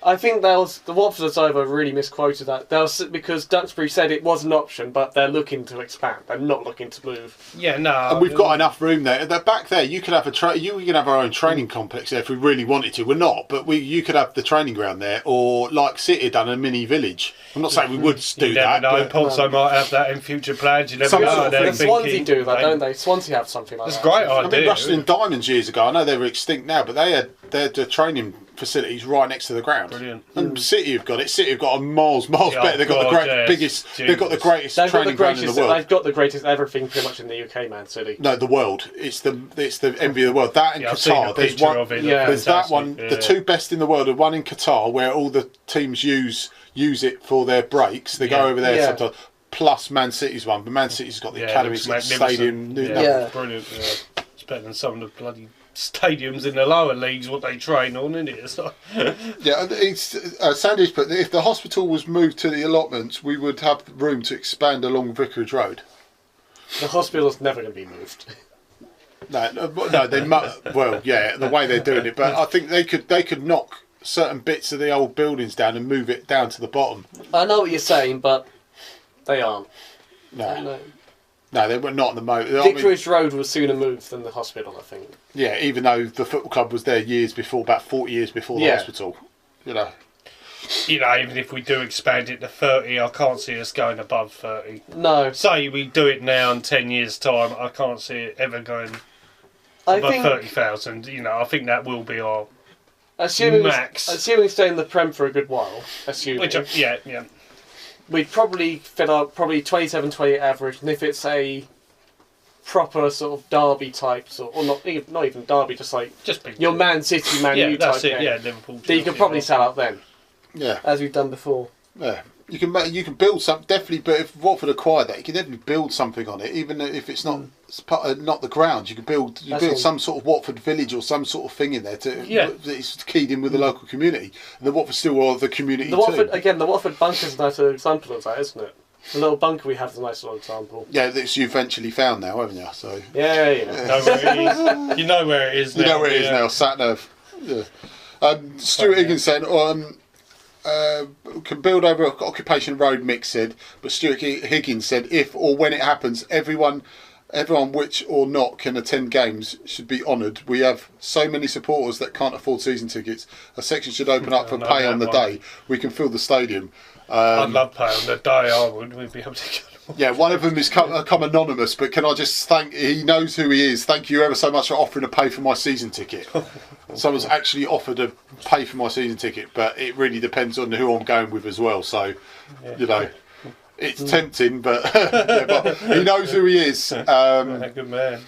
I think the Watford over really misquoted that. Because Duxbury said it was an option, but they're looking to expand. They're not looking to move. Yeah, no. And we've got enough room there. Back there, you could have we can have our own training complex there if we really wanted to. We're not, but you could have the training ground there, or like City done a mini village. I'm not saying we would do that. No, Ponzo might have that in future plans. You never know. Swansea do that, don't they? Swansea have something like that. That's a great idea. I mean, Rushden Diamonds years ago. I know they were extinct now, but they had their training facilities right next to the ground. Brilliant. And City have got it. City have got a miles better. They've got the biggest. Jesus. They've got the greatest training ground in the world. They've got the greatest everything pretty much in the UK, man. City. No, the world. It's the envy of the world. That and Qatar. There's one. There's that one. Yeah. The two best in the world are one in Qatar, where all the teams use it for their breaks. They go over there sometimes. Plus Man City's one, but Man City's got the academy, stadium. Brilliant. Yeah. It's better than some of the bloody stadiums in the lower leagues what they train on, isn't it? So yeah, Sandy's put that if the hospital was moved to the allotments, we would have room to expand along Vicarage Road. The hospital's never going to be moved. No, they well, yeah, the way they're doing it, but I think they could knock certain bits of the old buildings down and move it down to the bottom. I know what you're saying, but they aren't. No, they were not at the moment. Vicarage Road was sooner moved than the hospital, I think. Yeah, even though the football club was there about 40 years before the hospital. You know, even if we do expand it to 30, I can't see us going above 30. No. Say we do it now in 10 years' time, I can't see it ever going above 30,000. I think that will be our max. Assuming we stay in the Prem for a good while. Yeah. We'd probably fit up 27, 28 average, and if it's a proper sort of derby type, or not even derby, just your Man City, Man U type game. Yeah, Liverpool. Then you could probably sell out then. Yeah, as we've done before. Yeah, you can build something definitely, but if Watford acquire that, you can definitely build something on it, even if it's not not the ground. You can build some sort of Watford village or some sort of thing in there it's keyed in with the local community. And the Watford still are the community. The Watford bunker's a nice example of that, isn't it? The little bunker we have is a nice little example. Yeah, that you eventually found now, haven't you? So yeah. You know where it is now. You know where it is now. Sat nav. Yeah. Stuart Higgins said, can build over Occupation Road, Mick said, but Stuart Higgins said if or when it happens, everyone which or not can attend games should be honoured. We have so many supporters that can't afford season tickets. A section should open up for pay on the day. We can fill the stadium. I'd love pay on the day, I would. We'd be able to get them. Yeah, one of them has come anonymous, but can I just he knows who he is. Thank you ever so much for offering to pay for my season ticket. someone's actually offered to pay for my season ticket, but it really depends on who I'm going with as well. So, you know, it's tempting, but, yeah, but he knows who he is. Good man.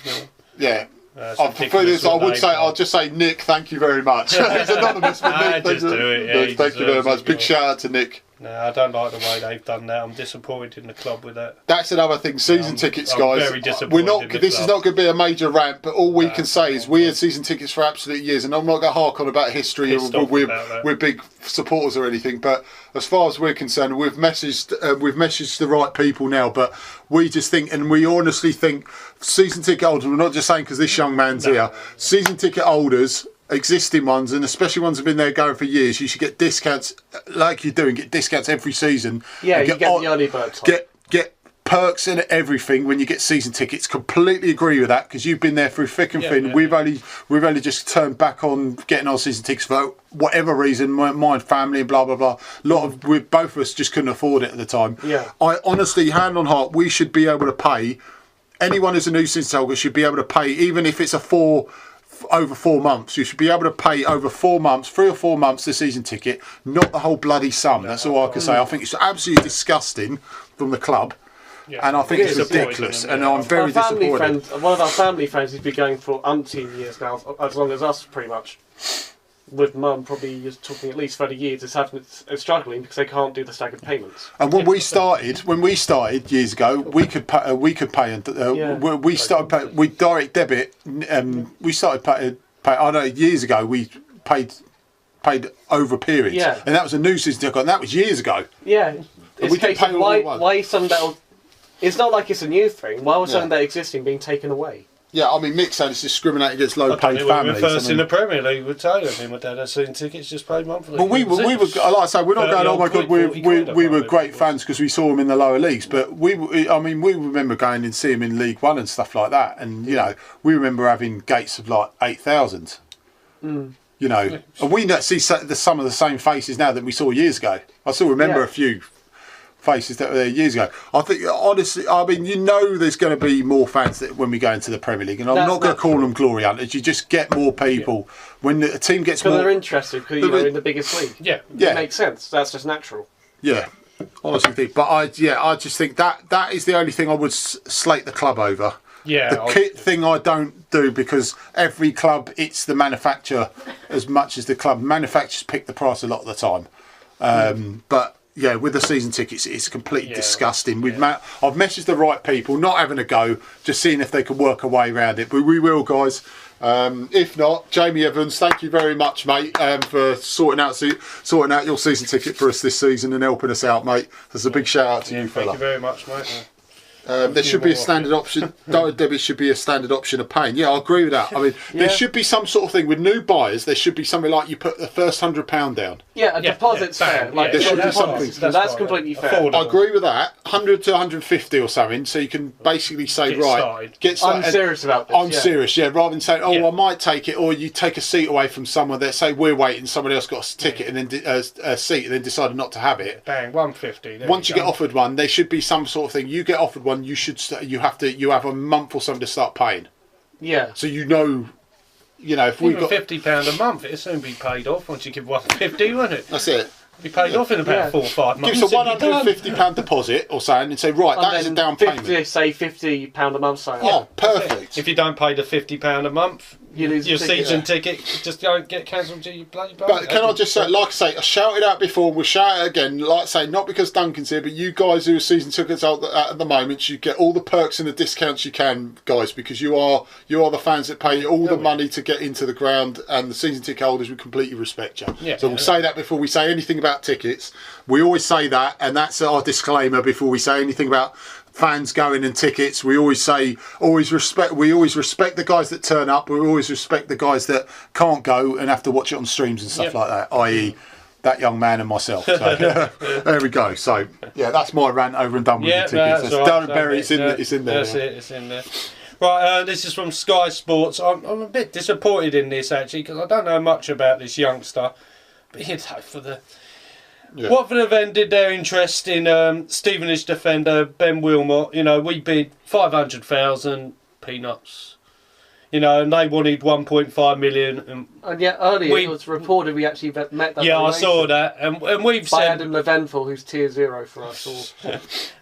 Yeah. I'll just say Nick, thank you very much. It's anonymous, but Nick, just do it. Yeah, thank you very much. Big shout out to Nick. No, I don't like the way they've done that. I'm disappointed in the club with that. That's another thing. Season tickets, guys. Very disappointed. This is not going to be a major rant, but all we can say is we had season tickets for absolute years, and I'm not going to hark on about history. We're big supporters or anything, but as far as we're concerned, we've messaged the right people now. But we just think, and we honestly think, season ticket holders. We're not just saying because this young man's here. Season ticket holders. Existing ones, and especially ones who've been there going for years, you should get discounts like you're doing. Get discounts every season. Yeah, you get the early bird time. Get perks and everything when you get season tickets. Completely agree with that because you've been there through thick and thin. We've only just turned back on getting our season tickets for whatever reason. My family and blah blah blah. Both of us just couldn't afford it at the time. Yeah. I honestly, hand on heart, we should be able to pay. Anyone who's a new season holder should be able to pay, even if it's over 4 months. You should be able to pay over 4 months, 3 or 4 months, the season ticket, not the whole bloody sum. That's all I can say. I think it's absolutely disgusting from the club, and I think it's ridiculous. And I'm very disappointed. One of our family friends has been going for umpteen years now, as long as us, pretty much. With mum, probably is talking at least 30 years, is struggling because they can't do the staggered payments. And when we started years ago, we could pay. We direct debit. We started pay. I know years ago we paid over periods. Yeah. And that was a new season ticket, and that was years ago. Yeah. We didn't pay all at once. Why something that? It's not like it's a new thing. Why was something that existing being taken away? Yeah, I mean, Mick said it's discriminating against low-paid families. We were first in the Premier League with Taylor. Me and my dad had season tickets, just paid monthly. Well, we were, like I say, we're not going, oh my God, we were great fans because we saw them in the lower leagues. But we remember going and seeing them in League One and stuff like that. And, you know, we remember having gates of like 8,000. You know, and we see some of the same faces now that we saw years ago. I still remember a few faces that were there years ago. I think, honestly, I mean, you know there's going to be more fans when we go into the Premier League, and I'm not going to call them glory hunters. You just get more people when a team gets more... Because they're interested, because you're in the biggest league. Yeah. It makes sense. That's just natural. Yeah, honestly think. But I just think that is the only thing I would slate the club over. Yeah. The kit thing I don't do because every club, it's the manufacturer as much as the club. Manufacturers pick the price a lot of the time. But... yeah, with the season tickets, it's completely disgusting. I've messaged the right people, not having a go, just seeing if they can work a way around it. But we will, guys. If not, Jamie Evans, thank you very much, mate, for sorting out your season ticket for us this season and helping us out, mate. There's a big shout out to you, fella. Thank you very much, mate. There should be a standard option. Direct debit should be a standard option of paying. Yeah, I agree with that. I mean, there should be some sort of thing with new buyers. There should be something like you put the first £100 down. Yeah, a deposit's fair. Like, there should be something. That's completely fair. Affordable. I agree with that. 100 to 150 or something. So you can basically say, get started. I'm serious about this. I'm serious. Yeah, rather than saying, I might take it, or you take a seat away from someone that say we're waiting, somebody else got a ticket and then a seat, and then decided not to have it. Bang, 150. Once you get offered one, there should be some sort of thing. You get offered one, you should. You have a month or something to start paying. Yeah. So you know, if we've got £50 a month, it'll soon be paid off once you give 150, won't it? That's it. Be paid off in about 4 or 5 months. Give us a £150 deposit or something and say, right, that is a down payment. Say £50 a month. Perfect. If you don't pay the £50 a month, you lose your season ticket just don't get cancelled till you bloody buy. But can I just say, like I say, I shouted out before, we'll shout it again, like I say, not because Duncan's here, but you guys who are season tickets out at the moment, you get all the perks and the discounts you can, guys, because you are the fans that pay all the money to get into the ground, and the season ticket holders, we completely respect you. So we'll say that before we say anything about tickets. We always say that, and that's our disclaimer before we say anything about fans going and tickets. We always say, we always respect the guys that turn up. We always respect the guys that can't go and have to watch it on streams and stuff like that, i.e. that young man and myself. So there we go. So yeah, that's my rant over and done with the tickets. Don't bury it's in there. That's it, it's in there. Right, this is from Sky Sports. I'm a bit disappointed in this actually because I don't know much about this youngster, but for the Watford have ended their interest in Stevenage defender Ben Wilmot. We bid 500,000 peanuts. You know, and they wanted 1.5 million. And yet earlier it was reported we actually met that. Yeah, I saw that, and we've by said Adam Leventhal, who's tier 0 for us.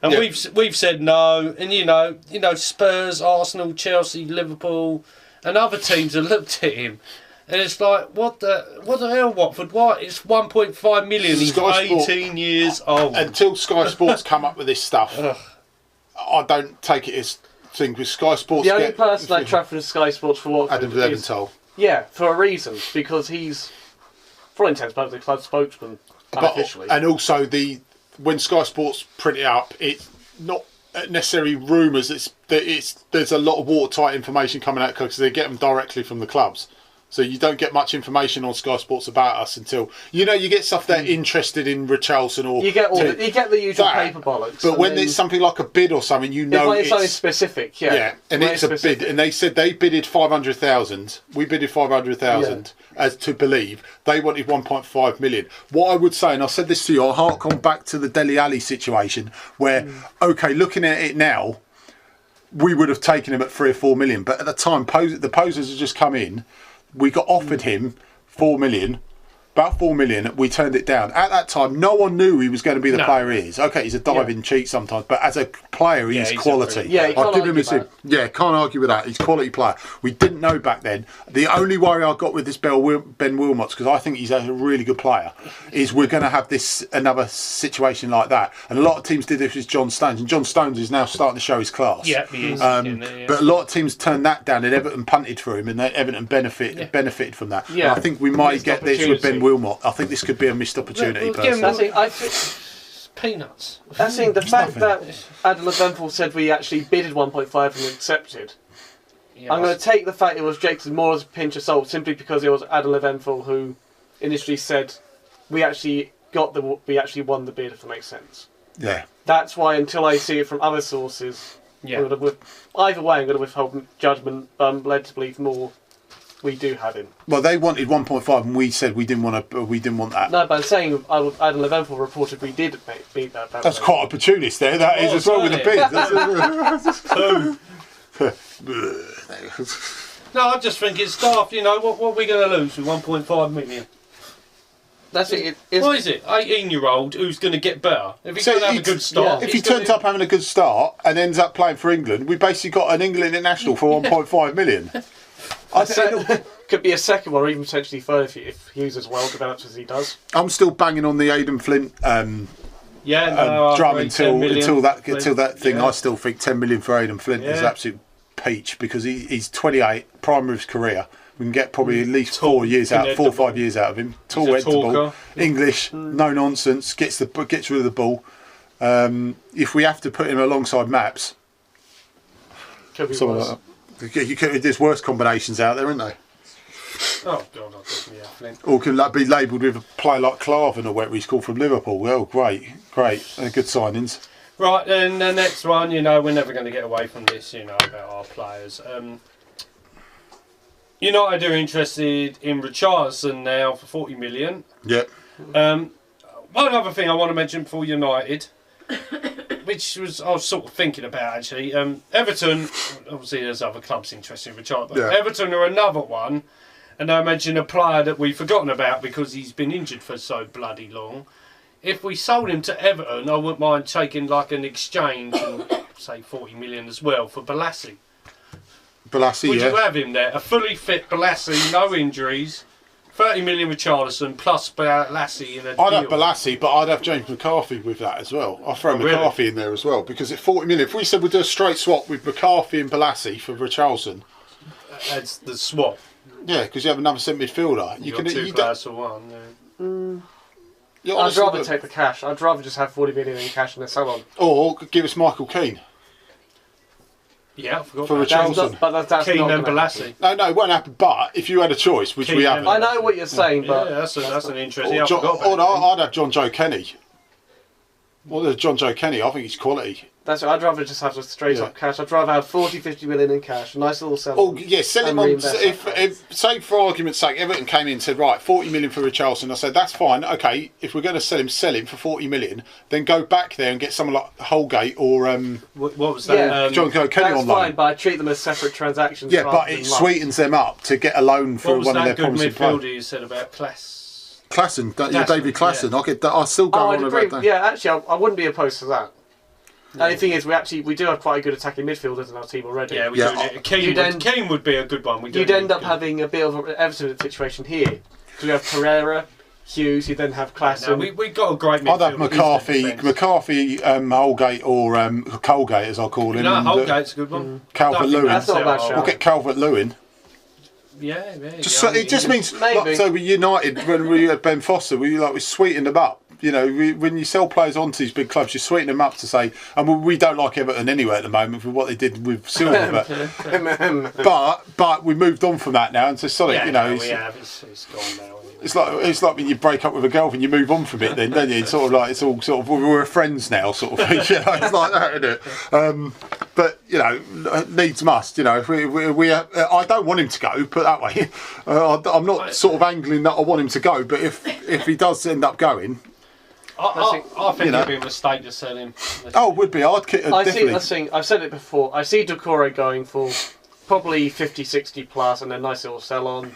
and we've said no, and you know, Spurs, Arsenal, Chelsea, Liverpool, and other teams have looked at him, and it's like, what the hell, Watford? Why? It's 1.5 million. He's 18 years old. Until Sky Sports come up with this stuff, I don't take it as thing with Sky Sports. The only person that Trafford Sky Sports for Watford Adam Leventhal. Yeah, for a reason, because he's, for all intents and purposes, a club spokesman unofficially. And also when Sky Sports print it up, it's not necessarily rumours. There's a lot of watertight information coming out because they get them directly from the clubs. So you don't get much information on Sky Sports about us until you get stuff they're interested in Richarlison or you get the usual paper bollocks. But when it's something like a bid or something, it's something specific. Yeah, and it's a bid, and they said they bidded 500,000. We bidded 500,000 as to believe they wanted 1.5 million. What I would say, and I said this to you, I'll hark back to the Dele Alli situation, where looking at it now, we would have taken him at 3 or 4 million, but at the time, the posers had just come in. We got offered him 4 million, about 4 million. We turned it down. At that time, no one knew he was going to be the player he is. Okay, he's a diving cheat sometimes, but as a player, he's quality. I'll give him can't argue with that. He's a quality player. We didn't know back then. The only worry I got with this Ben Wilmots, because I think he's a really good player, is we're going to have another situation like that. And a lot of teams did this with John Stones, and John Stones is now starting to show his class. Yeah, he is. But a lot of teams turned that down, and Everton punted for him, and Everton benefited from that. Yeah. And I think we might get this with Ben Wilmot. I think this could be a missed opportunity. Peanuts. I think the fact that Adam Leventhal said we actually bidded 1.5 and accepted. Yeah, I'm going to take the fact it was Jason more as a pinch of salt, simply because it was Adam Leventhal who initially said we actually won the bid, if that makes sense. Yeah. That's why, until I see it from other sources, either way, I'm going to withhold judgment. I'm led to believe more. We do have him. Well, they wanted 1.5, and we said we didn't want that. No, but I'm saying Adam Leventhal reported we did beat that. That's quite opportunist there. That is as well with the bid. No, I just think it's daft. What are we going to lose with 1.5 million? That's it. What is it? 18-year-old who's going to get better? If he's going to have a good start. If he turns up having a good start and ends up playing for England, we basically got an England international for 1.5 million. Could be a second one, or even potentially third if he's as well developed as he does. I'm still banging on the Aidan Flint drum until that thing. I still think 10 million for Aidan Flint is absolute peach, because he's 28, prime of his career. We can get probably at least 4 or 5 years out of him. Tall, head to ball, English, no nonsense, gets rid of the ball. If we have to put him alongside Maps, could be worse. There's worse combinations out there, aren't there? Oh God, Flint. Or can that be labelled with a player like Clarvin or whatever he's called from Liverpool? Well, great, and good signings. Right, then the next one, we're never going to get away from this, about our players. United are interested in Richarlison now for 40 million. Yep. One other thing I want to mention before United, which I was sort of thinking about actually. Everton, obviously there's other clubs interested in Richarlison, but Everton are another one, and I mentioned a player that we've forgotten about because he's been injured for so bloody long. If we sold him to Everton, I wouldn't mind taking like an exchange and say 40 million as well for Balassi. Would you have him there? A fully fit Balassi, no injuries, 30 million with Richarlison plus Balassi in a deal. I'd have Balassi, but I'd have James McCarthy with that as well. I'll throw McCarthy in there as well, because at 40 million, if we said we'd do a straight swap with McCarthy and Balassi for Richarlison, that's the swap. Yeah, because you have another centre midfielder. You can two players for one. I'd rather take the cash. I'd rather just have 40 million in cash and then so on. Or give us Michael Keane. Yeah, I forgot for Richarlison. But that's Keane not and Balassi. No, it won't happen. But if you had a choice, which we haven't. I know what you're saying, but that's an interesting. I'd have John Joe Kenny. Well, there's John Joe Kenny. I think he's quality. That's right. I'd rather just have straight up cash. I'd rather have 40, 50 million in cash. A nice little sell. Oh yeah, sell him on. If say for argument's sake, Everton came in and said, right, 40 million for Richarlison. I said that's fine. Okay, if we're going to sell him for 40 million. Then go back there and get someone like Holgate or what was that? Yeah. John Joe Kenny that's on loan. fine, but I treat them as separate transactions. Yeah, but it sweetens them up to get a loan for one of their promising players. What was that good midfielder you said about Klassen, David Klassen. Yeah. I'll still go on about that. Yeah, actually, I wouldn't be opposed to that. The only thing is, we do have quite a good attacking midfielders in our team already. Yeah, we do. Keane would be a good one. You'd end up having a bit of an Everton situation here. Because we have Pereira, Hughes, you then have Klassen. No, we've got a great midfield. I'd have McCarthy, Holgate, or Colgate, as I call him. No, Holgate's a good one. Calvert-Lewin. That's not a bad shout. We'll get Calvert-Lewin. Yeah. It just means, so with United, when we had Ben Foster, we sweetened them up. You know, when you sell players onto these big clubs, you sweeten them up to say, and we don't like Everton anyway at the moment for what they did with Silva, but we moved on from that now and so sorry, you know, it's gone now. It's like when you break up with a girlfriend, you move on from it, then don't you? It's sort of like we're friends now, sort of. You know, it's like that, isn't it? But you know, needs must. You know, if we I don't want him to go. Put it that way. I'm not sort of angling that I want him to go, but if he does end up going. I think it'd be a mistake to sell him. Oh, it would be. Definitely. I've said it before. I see Decore going for probably 50, 60 plus, and a nice little sell on,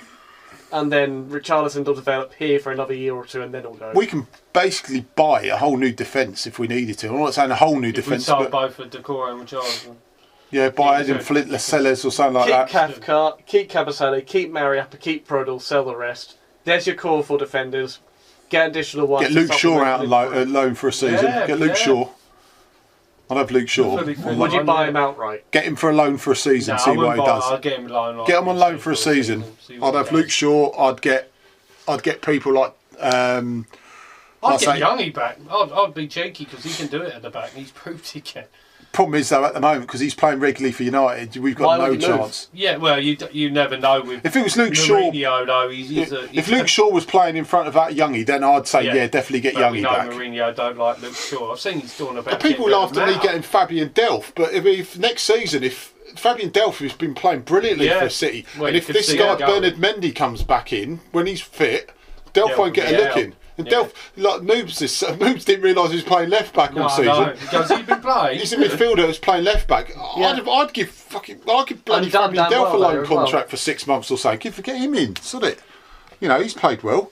and then Richarlison will develop here for another year or two, and then he'll go. We can basically buy a whole new defence if we needed to. I'm not saying a whole new defence. We sold both for Decore and Richarlison. Yeah, buy Adam Flint, Lascelles or something like that. Keep Cathcart, keep Cabasele, keep Mariappa, keep Prodel, sell the rest. There's your core for defenders. Get additional ones. Get Luke Shaw out on loan for a season. Get Luke Shaw. I'd have Luke Shaw. Would you buy him outright? Get him for a loan for a season. See what he does. I'd get him loan. Get him on loan for a season. I'd have Luke Shaw. I'd get people like. I'd get Youngie back. I'd be cheeky because he can do it at the back. He's proved he can. Problem is though, at the moment, because he's playing regularly for United, we've got no chance. Yeah, well, you never know. If it was Luke Shaw, though, if Luke Shaw was playing in front of that Youngie, then I'd say definitely get Youngie back. Mourinho don't like Luke Shaw. I've seen he's talking about. But people laughed at me getting Fabian Delph, but if next season, if Fabian Delph has been playing brilliantly for City, and if this guy Bernard Mendy comes back in when he's fit, Delph won't get a look in. And Delph, like Noobs didn't realise he was playing left back all season. No, because he's been playing. He's a midfielder who's playing left back. I'd give bloody Fabian Delph a loan contract for 6 months or so. Get him in, sod it. You know, he's played well.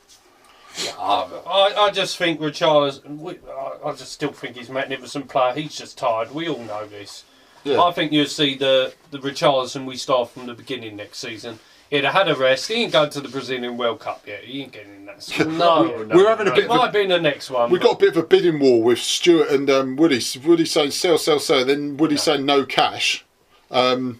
I just think Richarlison. I just still think he's a magnificent player. He's just tired. We all know this. Yeah. I think you'll see the Richarlison we start from the beginning next season. He'd have had a rest. He ain't going to the Brazilian World Cup yet. He ain't getting in that. No. We're having a bit. It might be in the next one. We've got a bit of a bidding war with Stuart and Woody. Woody saying sell. Then Woody saying no cash. No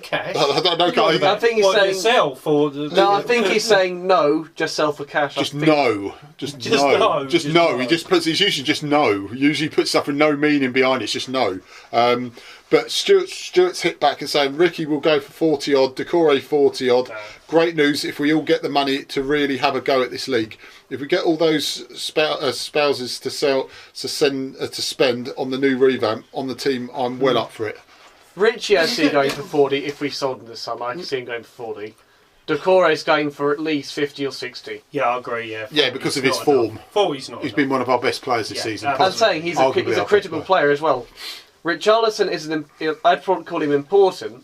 cash. I think he's saying sell for the. No, I think he's saying no. Just sell for cash. Just no. Just no. Just no. He just puts. He's usually just no. He usually puts stuff with no meaning behind it. It's just no. But Stuart's hit back and saying Ricky will go for 40 odd, Decore 40 odd. No. Great news if we all get the money to really have a go at this league. If we get all those spouses to spend on the new revamp on the team, I'm well up for it. Richie I see going for 40 if we sold him this summer. I can see him going for 40. Decore is going for at least 50 or 60. Yeah, I agree. Yeah, because of his form. 40's not. He's been one of our best players this season. I'm saying he's a critical player as well. Richarlison isn't. I'd probably call him important,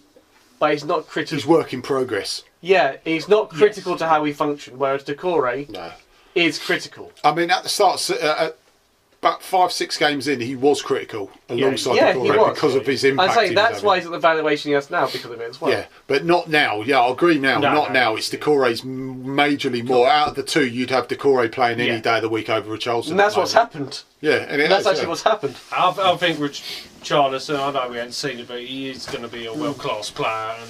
but he's not critical. He's work in progress. Yeah, he's not critical to how we function, whereas Decore is critical. I mean, at the start, about 5-6 games in, he was critical alongside Decore because of his impact. I'm saying that's why he's at the valuation he has now because of it as well. Yeah, but not now. Yeah, I agree now. Not now. It's Decore's majorly more. Out of the two, you'd have Decore playing any day of the week over Richarlison. And that's what's happened. Yeah, and that's actually what's happened. I think Richarlison, I know we haven't seen it, but he is going to be a world-class player, and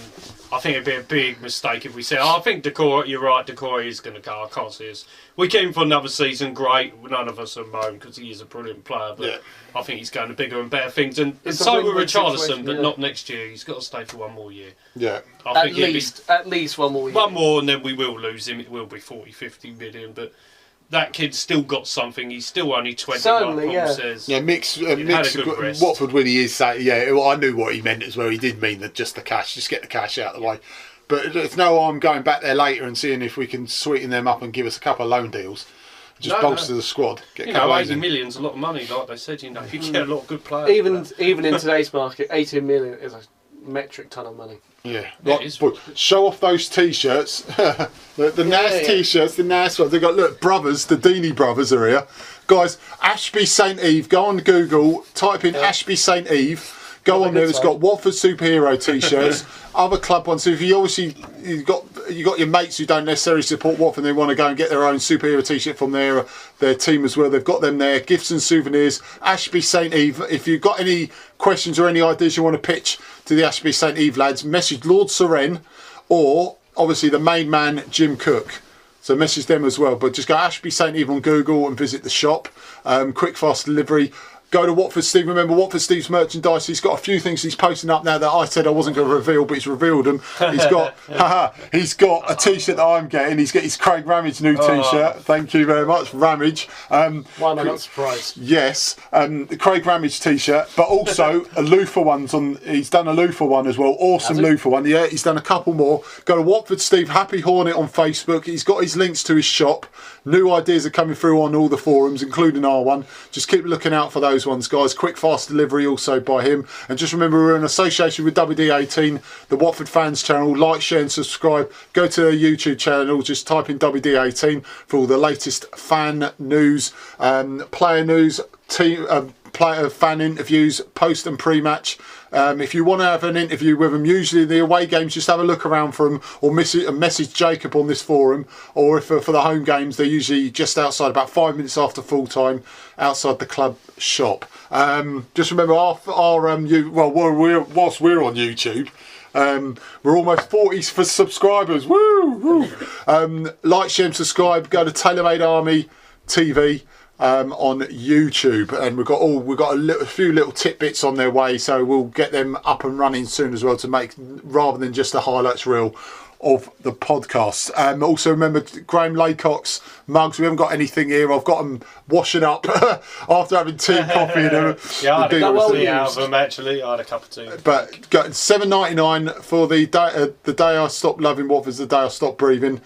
I think it'd be a big mistake if we say, I think Decore, you're right, Decore is going to go. I can't see us. We came for another season, great. None of us are moan because he is a brilliant player, but I think he's going to bigger and better things. And so with Richarlison, but not next year. He's got to stay for one more year. Yeah. At least one more year. One more, and then we will lose him. It will be 40, 50 million, but that kid's still got something. He's still only 20. Certainly, like Paul says. Yeah, Mick's had a good rest. Watford when he is saying, yeah, well, I knew what he meant as well. He did mean that just the cash, just get the cash out of the way. But it's no harm going back there later and seeing if we can sweeten them up and give us a couple of loan deals. Just bolster the squad. Get you know, 80 million's a lot of money, like they said. You know, you get a lot of good players. Even in today's market, 18 million is a metric ton of money. Yeah, show off those T-shirts, the nice T-shirts, the nice ones. They got brothers, the Deany brothers are here, guys. Ashby St Eve. Go on Google, type in Ashby St Eve. Go on there. It's got Watford superhero T-shirts, other club ones. So if you you got your mates who don't necessarily support Watford, they want to go and get their own superhero T-shirt from their team as well. They've got them there. Gifts and souvenirs. Ashby St Eve. If you've got any questions or any ideas you want to pitch to the Ashby St Eve lads, message Lord Soren or obviously the main man Jim Cook. So message them as well. But just go Ashby St Eve on Google and visit the shop. Quick fast delivery. Go to Watford Steve. Remember, Watford Steve's merchandise. He's got a few things he's posting up now that I said I wasn't going to reveal, but he's revealed them. He's got, he's got a T-shirt that I'm getting. He's got his Craig Ramage new T-shirt. Thank you very much, Ramage. Why am I not surprised? Yes, the Craig Ramage T-shirt, but also a loofah one's on. He's done a loofah one as well. Awesome loofah one. Yeah, he's done a couple more. Go to Watford Steve Happy Hornet on Facebook. He's got his links to his shop. New ideas are coming through on all the forums, including our one. Just keep looking out for those ones, guys. Quick fast delivery also by him. And just remember, we're in association with WD18, the Watford fans channel. Like, share and subscribe. Go to their YouTube channel. Just type in WD18 for all the latest fan news, player news, team player fan interviews, post and pre-match. If you want to have an interview with them, usually the away games, just have a look around for them or message Jacob on this forum. Or if for the home games, they're usually just outside, about 5 minutes after full time, outside the club shop. Just remember, whilst we're on YouTube, we're almost 40 for subscribers. Woo! Like, share and subscribe. Go to TaylorMade Army TV. On YouTube, and we've got a few little tidbits on their way, so we'll get them up and running soon as well to make, rather than just a highlights reel of the podcast. Also remember Graham Laycock's mugs. We haven't got anything here. I've got them washing up after having tea and coffee. Yeah, I had a couple of tea out of them actually. I had a cup of tea. But got $7.99 for the day I stopped loving Watford's the day I stopped breathing.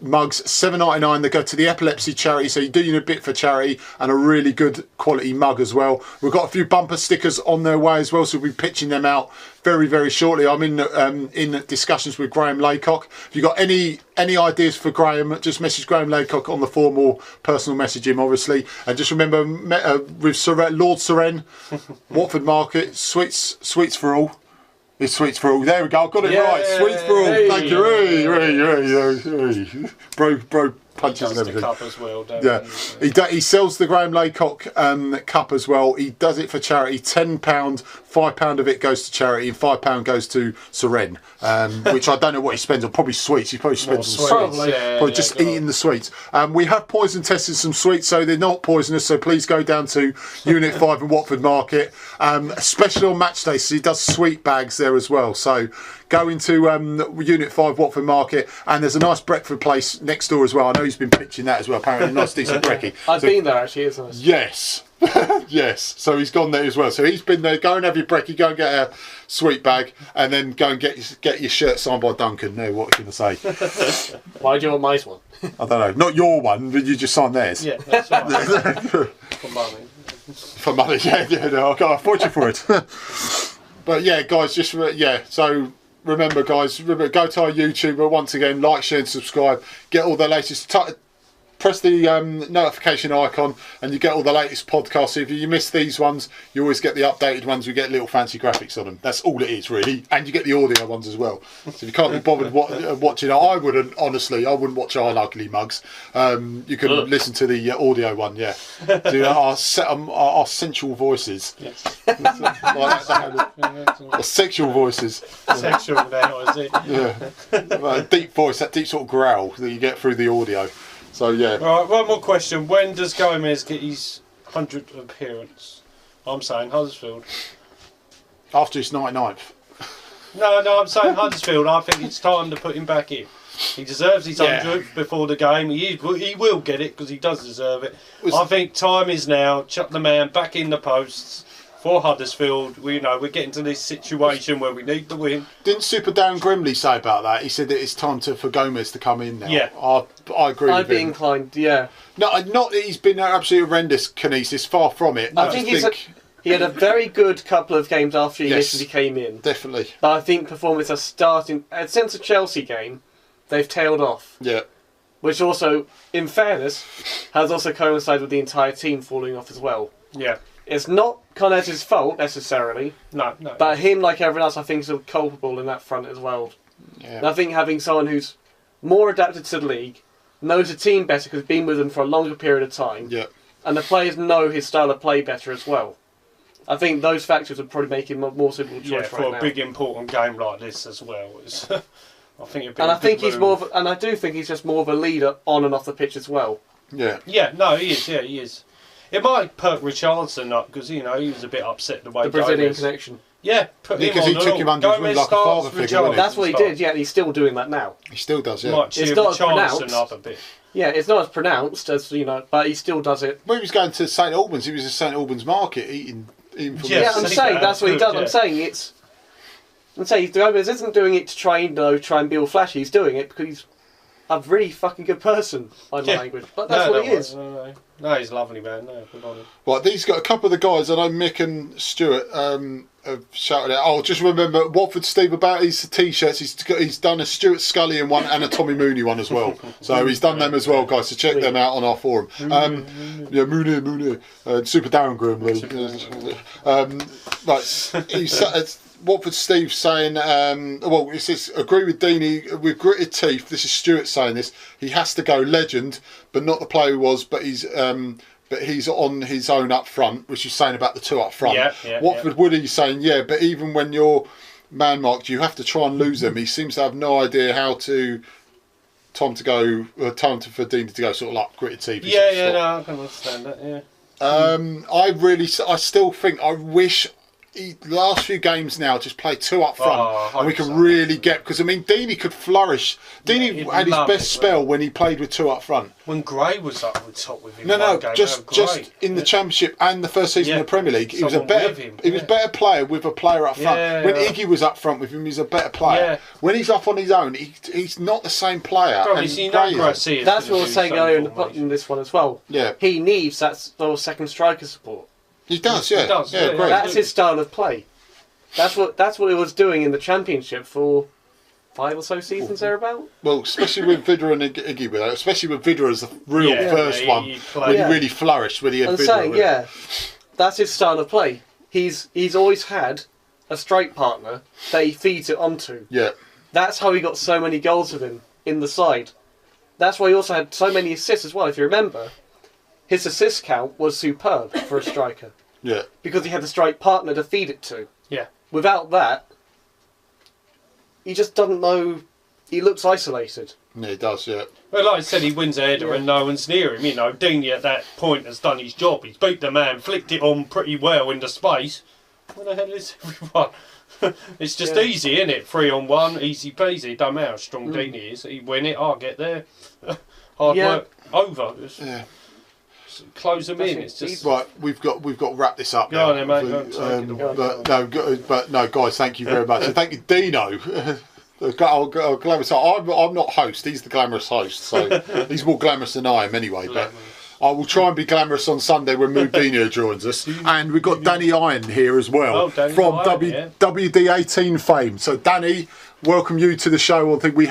Mugs $7.99. They go to the epilepsy charity, so you're doing a bit for charity, and a really good quality mug as well. We've got a few bumper stickers on their way as well, so we'll be pitching them out very, very shortly. I'm in discussions with Graham Laycock. If you've got any ideas for Graham, just message Graham Laycock on the forum or personal message him, obviously. And just remember, with Lord Soren, Watford Market, sweets for all. It's sweets for all. There we go. I've got it right. Sweets for all. Thank you. Bro punches and everything. Cup as well, he sells the Graham Laycock cup as well. He does it for charity. £10, £5 of it goes to charity, and £5 goes to Soren, which I don't know what he spends on. Probably sweets. He probably spends on sweets. Probably just eating the sweets. We have poison tested some sweets, so they're not poisonous. So please go down to Unit 5 in Watford Market. Especially on match day, so he does sweet bags there as well. So go into Unit 5 Watford Market, and there's a nice breakfast place next door as well. I know he's been pitching that as well, apparently. Nice decent brekkie. I've been there actually, it's nice. Yes. Yes, so he's gone there as well. So he's been there. Go and have your brekkie, go and get a sweet bag, and then go and get your shirt signed by Duncan. No, what can I say? Why do you want my one? I don't know. Not your one, but you just signed theirs. Yeah, that's right. For money. For money, yeah, no, I thought you for it. But yeah, guys, so remember, guys, go to our YouTube, but once again, like, share and subscribe. Get all the latest. Press the notification icon and you get all the latest podcasts. If you miss these ones, you always get the updated ones. We get little fancy graphics on them. That's all it is, really. And you get the audio ones as well. So if you can't be bothered watching, I wouldn't watch our ugly mugs. You can listen to the audio one, yeah. Do our sensual voices. Yes. Or sexual voices. Sexual now, is it? Yeah. Deep voice, that deep sort of growl that you get through the audio. So yeah. Right, one more question. When does Gomez get his 100th appearance? I'm saying Huddesfield. After his 99th. No, I'm saying Huddesfield. I think it's time to put him back in. He deserves his Yeah. 100th before the game. He will get it because he does deserve it. I think time is now. Chuck the man back in the posts for Huddesfield. We're getting to this situation where we need the win. Didn't Super Darren Grimley say about that? He said that it's time for Gomez to come in now. Yeah. I agree with I'd be him. inclined, yeah. No, not that he's been absolutely horrendous, Kinesis. Far from it. I think he had a very good couple of games after he initially came in. Definitely. But I think performance has starting since the Chelsea game, they've tailed off. Yeah. Which also, in fairness, has also coincided with the entire team falling off as well. Yeah. It's not Conet's fault necessarily. No. But him, like everyone else, I think is culpable in that front as well. Yeah. And I think having someone who's more adapted to the league, knows the team better because he's been with them for a longer period of time, Yeah. and the players know his style of play better as well. I think those factors would probably make him a more suitable choice for right a now. big important game like this as well. I think it'd be And a I think good he's move. more of, and I do think he's just more of a leader on and off the pitch as well. Yeah. Yeah, no, he is. Yeah, he is. It might perk Richarlison up because he was a bit upset the way The Brazilian Gomez. connection. Yeah, put him Because on he the took lawn. him under his wing Gomez like a starts, father figure, wasn't he? That's what he starts. did, yeah, and he's still doing that now. He still does, yeah. Might cheer It's not as Richarlison pronounced. up a bit. Yeah, it's not as pronounced as, but he still does it. When he was going to St Albans, he was at St Albans Market eating from Yeah, Yeah, so I'm he- saying that's what he good, does. yeah. I'm saying Gomez isn't doing it to try and be all flashy. He's doing it because he's a really fucking good person, by my language. But that's what he is. No, he's a lovely man. No, good on him. Right, these got a couple of the guys. I know Mick and Stuart have shouted out. Oh, just remember Watford Steve about his t-shirts. He's done a Stuart Scully in one and a Tommy Mooney one as well. So he's done them as well, guys. So check them out on our forum. Yeah, Mooney, Super Darren Grimley. Right, he's. Watford Steve saying, well, it says, agree with Deanie, with gritted teeth, this is Stuart saying this, he has to go legend, but not the player he was, but he's on his own up front, which he's saying about the two up front. Watford Woody saying, yeah, but even when you're man-marked, you have to try and lose them. He seems to have no idea how to... Time for Deanie to go sort of like gritted teeth. No, I can understand that, yeah. I still think, I wish... last few games now just play two up front and we can really get, because I mean Deanie could flourish. Deanie had his best spell when he played with two up front. When Gray was up the top with him. No, just in the Championship and the first season of the Premier League, he was a better player with a player up front. When Iggy was up front with him, he was a better player. When he's up on his own, he's not the same player. That's what I was saying earlier in this one as well. Yeah, he needs that sort of second striker support. He does, yeah. Great. That's his style of play. That's what he was doing in the Championship for 5 or so seasons thereabout. Well, especially with Vidra and Iggy with that, especially with Vidra as the real first one, when he really flourished, when he had Vidra. That's his style of play. He's always had a strike partner that he feeds it onto. Yeah. That's how he got so many goals with him in the side. That's why he also had so many assists as well, if you remember. His assist count was superb for a striker. Yeah. Because he had the strike partner to feed it to. Yeah. Without that, he just doesn't know. He looks isolated. Yeah, he does, yeah. Well, like I said, he wins a header and no one's near him. Deanie at that point has done his job. He's beat the man, flicked it on pretty well into space. Where the hell is everyone? It's just easy, isn't it? 3-on-1, easy peasy. Don't matter how strong Deanie is. He win it, I'll get there. Hard work over. Close them in. It's just right. We've got to wrap this up now. Go on then, mate. But no, guys. Thank you very much. And thank you, Deano. Glamorous. I'm not host. He's the glamorous host. So he's more glamorous than I am, anyway. But I will try and be glamorous on Sunday when Mood Deano joins us. And we've got Danny Iron here as well from WD18 fame. So Danny, welcome you to the show. I think we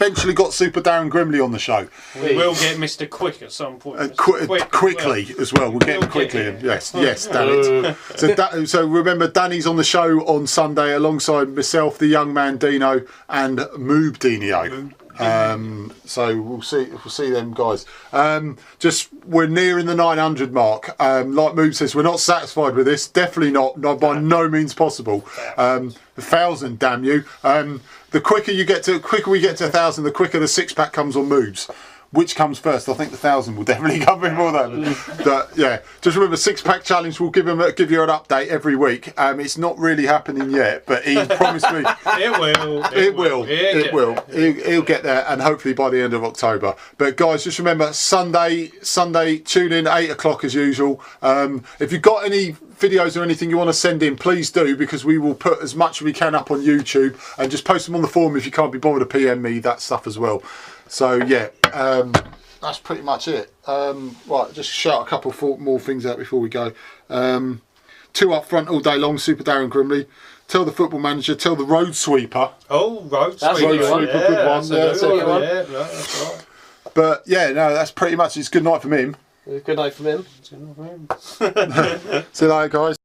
eventually got Super Darren Grimley on the show. We will get Mr. Quick at some point. Quickly as well. We'll get him quickly. Yes, damn it. So remember, Danny's on the show on Sunday alongside myself, the young man Deano, and Moob Deano. So we'll see them guys. We're nearing the 900 mark. Like Moob says, we're not satisfied with this. Definitely not by no means possible. 1,000, damn you. The quicker we get to 1,000, the quicker the 6-pack comes on Moobs. which comes first. I think the 1,000 will definitely come before that. But yeah, just remember, 6-pack challenge. We'll give you an update every week. It's not really happening yet, but he promised me it will. He'll get there, and hopefully by the end of October. But guys, just remember, Sunday, tune in 8 o'clock as usual. If you've got any videos or anything you want to send in, please do, because we will put as much as we can up on YouTube, and just post them on the forum if you can't be bothered to PM me that stuff as well. So yeah, that's pretty much it. Right, just shout a couple more things out before we go. 2 up front all day long, Super Darren Grimley. Tell the football manager, tell the road sweeper. Oh, road That's sweeper, good one. good one. That's a good one. Yeah, that's right. But yeah, no, that's pretty much. It's good night from him. Good night from him. See you later, guys.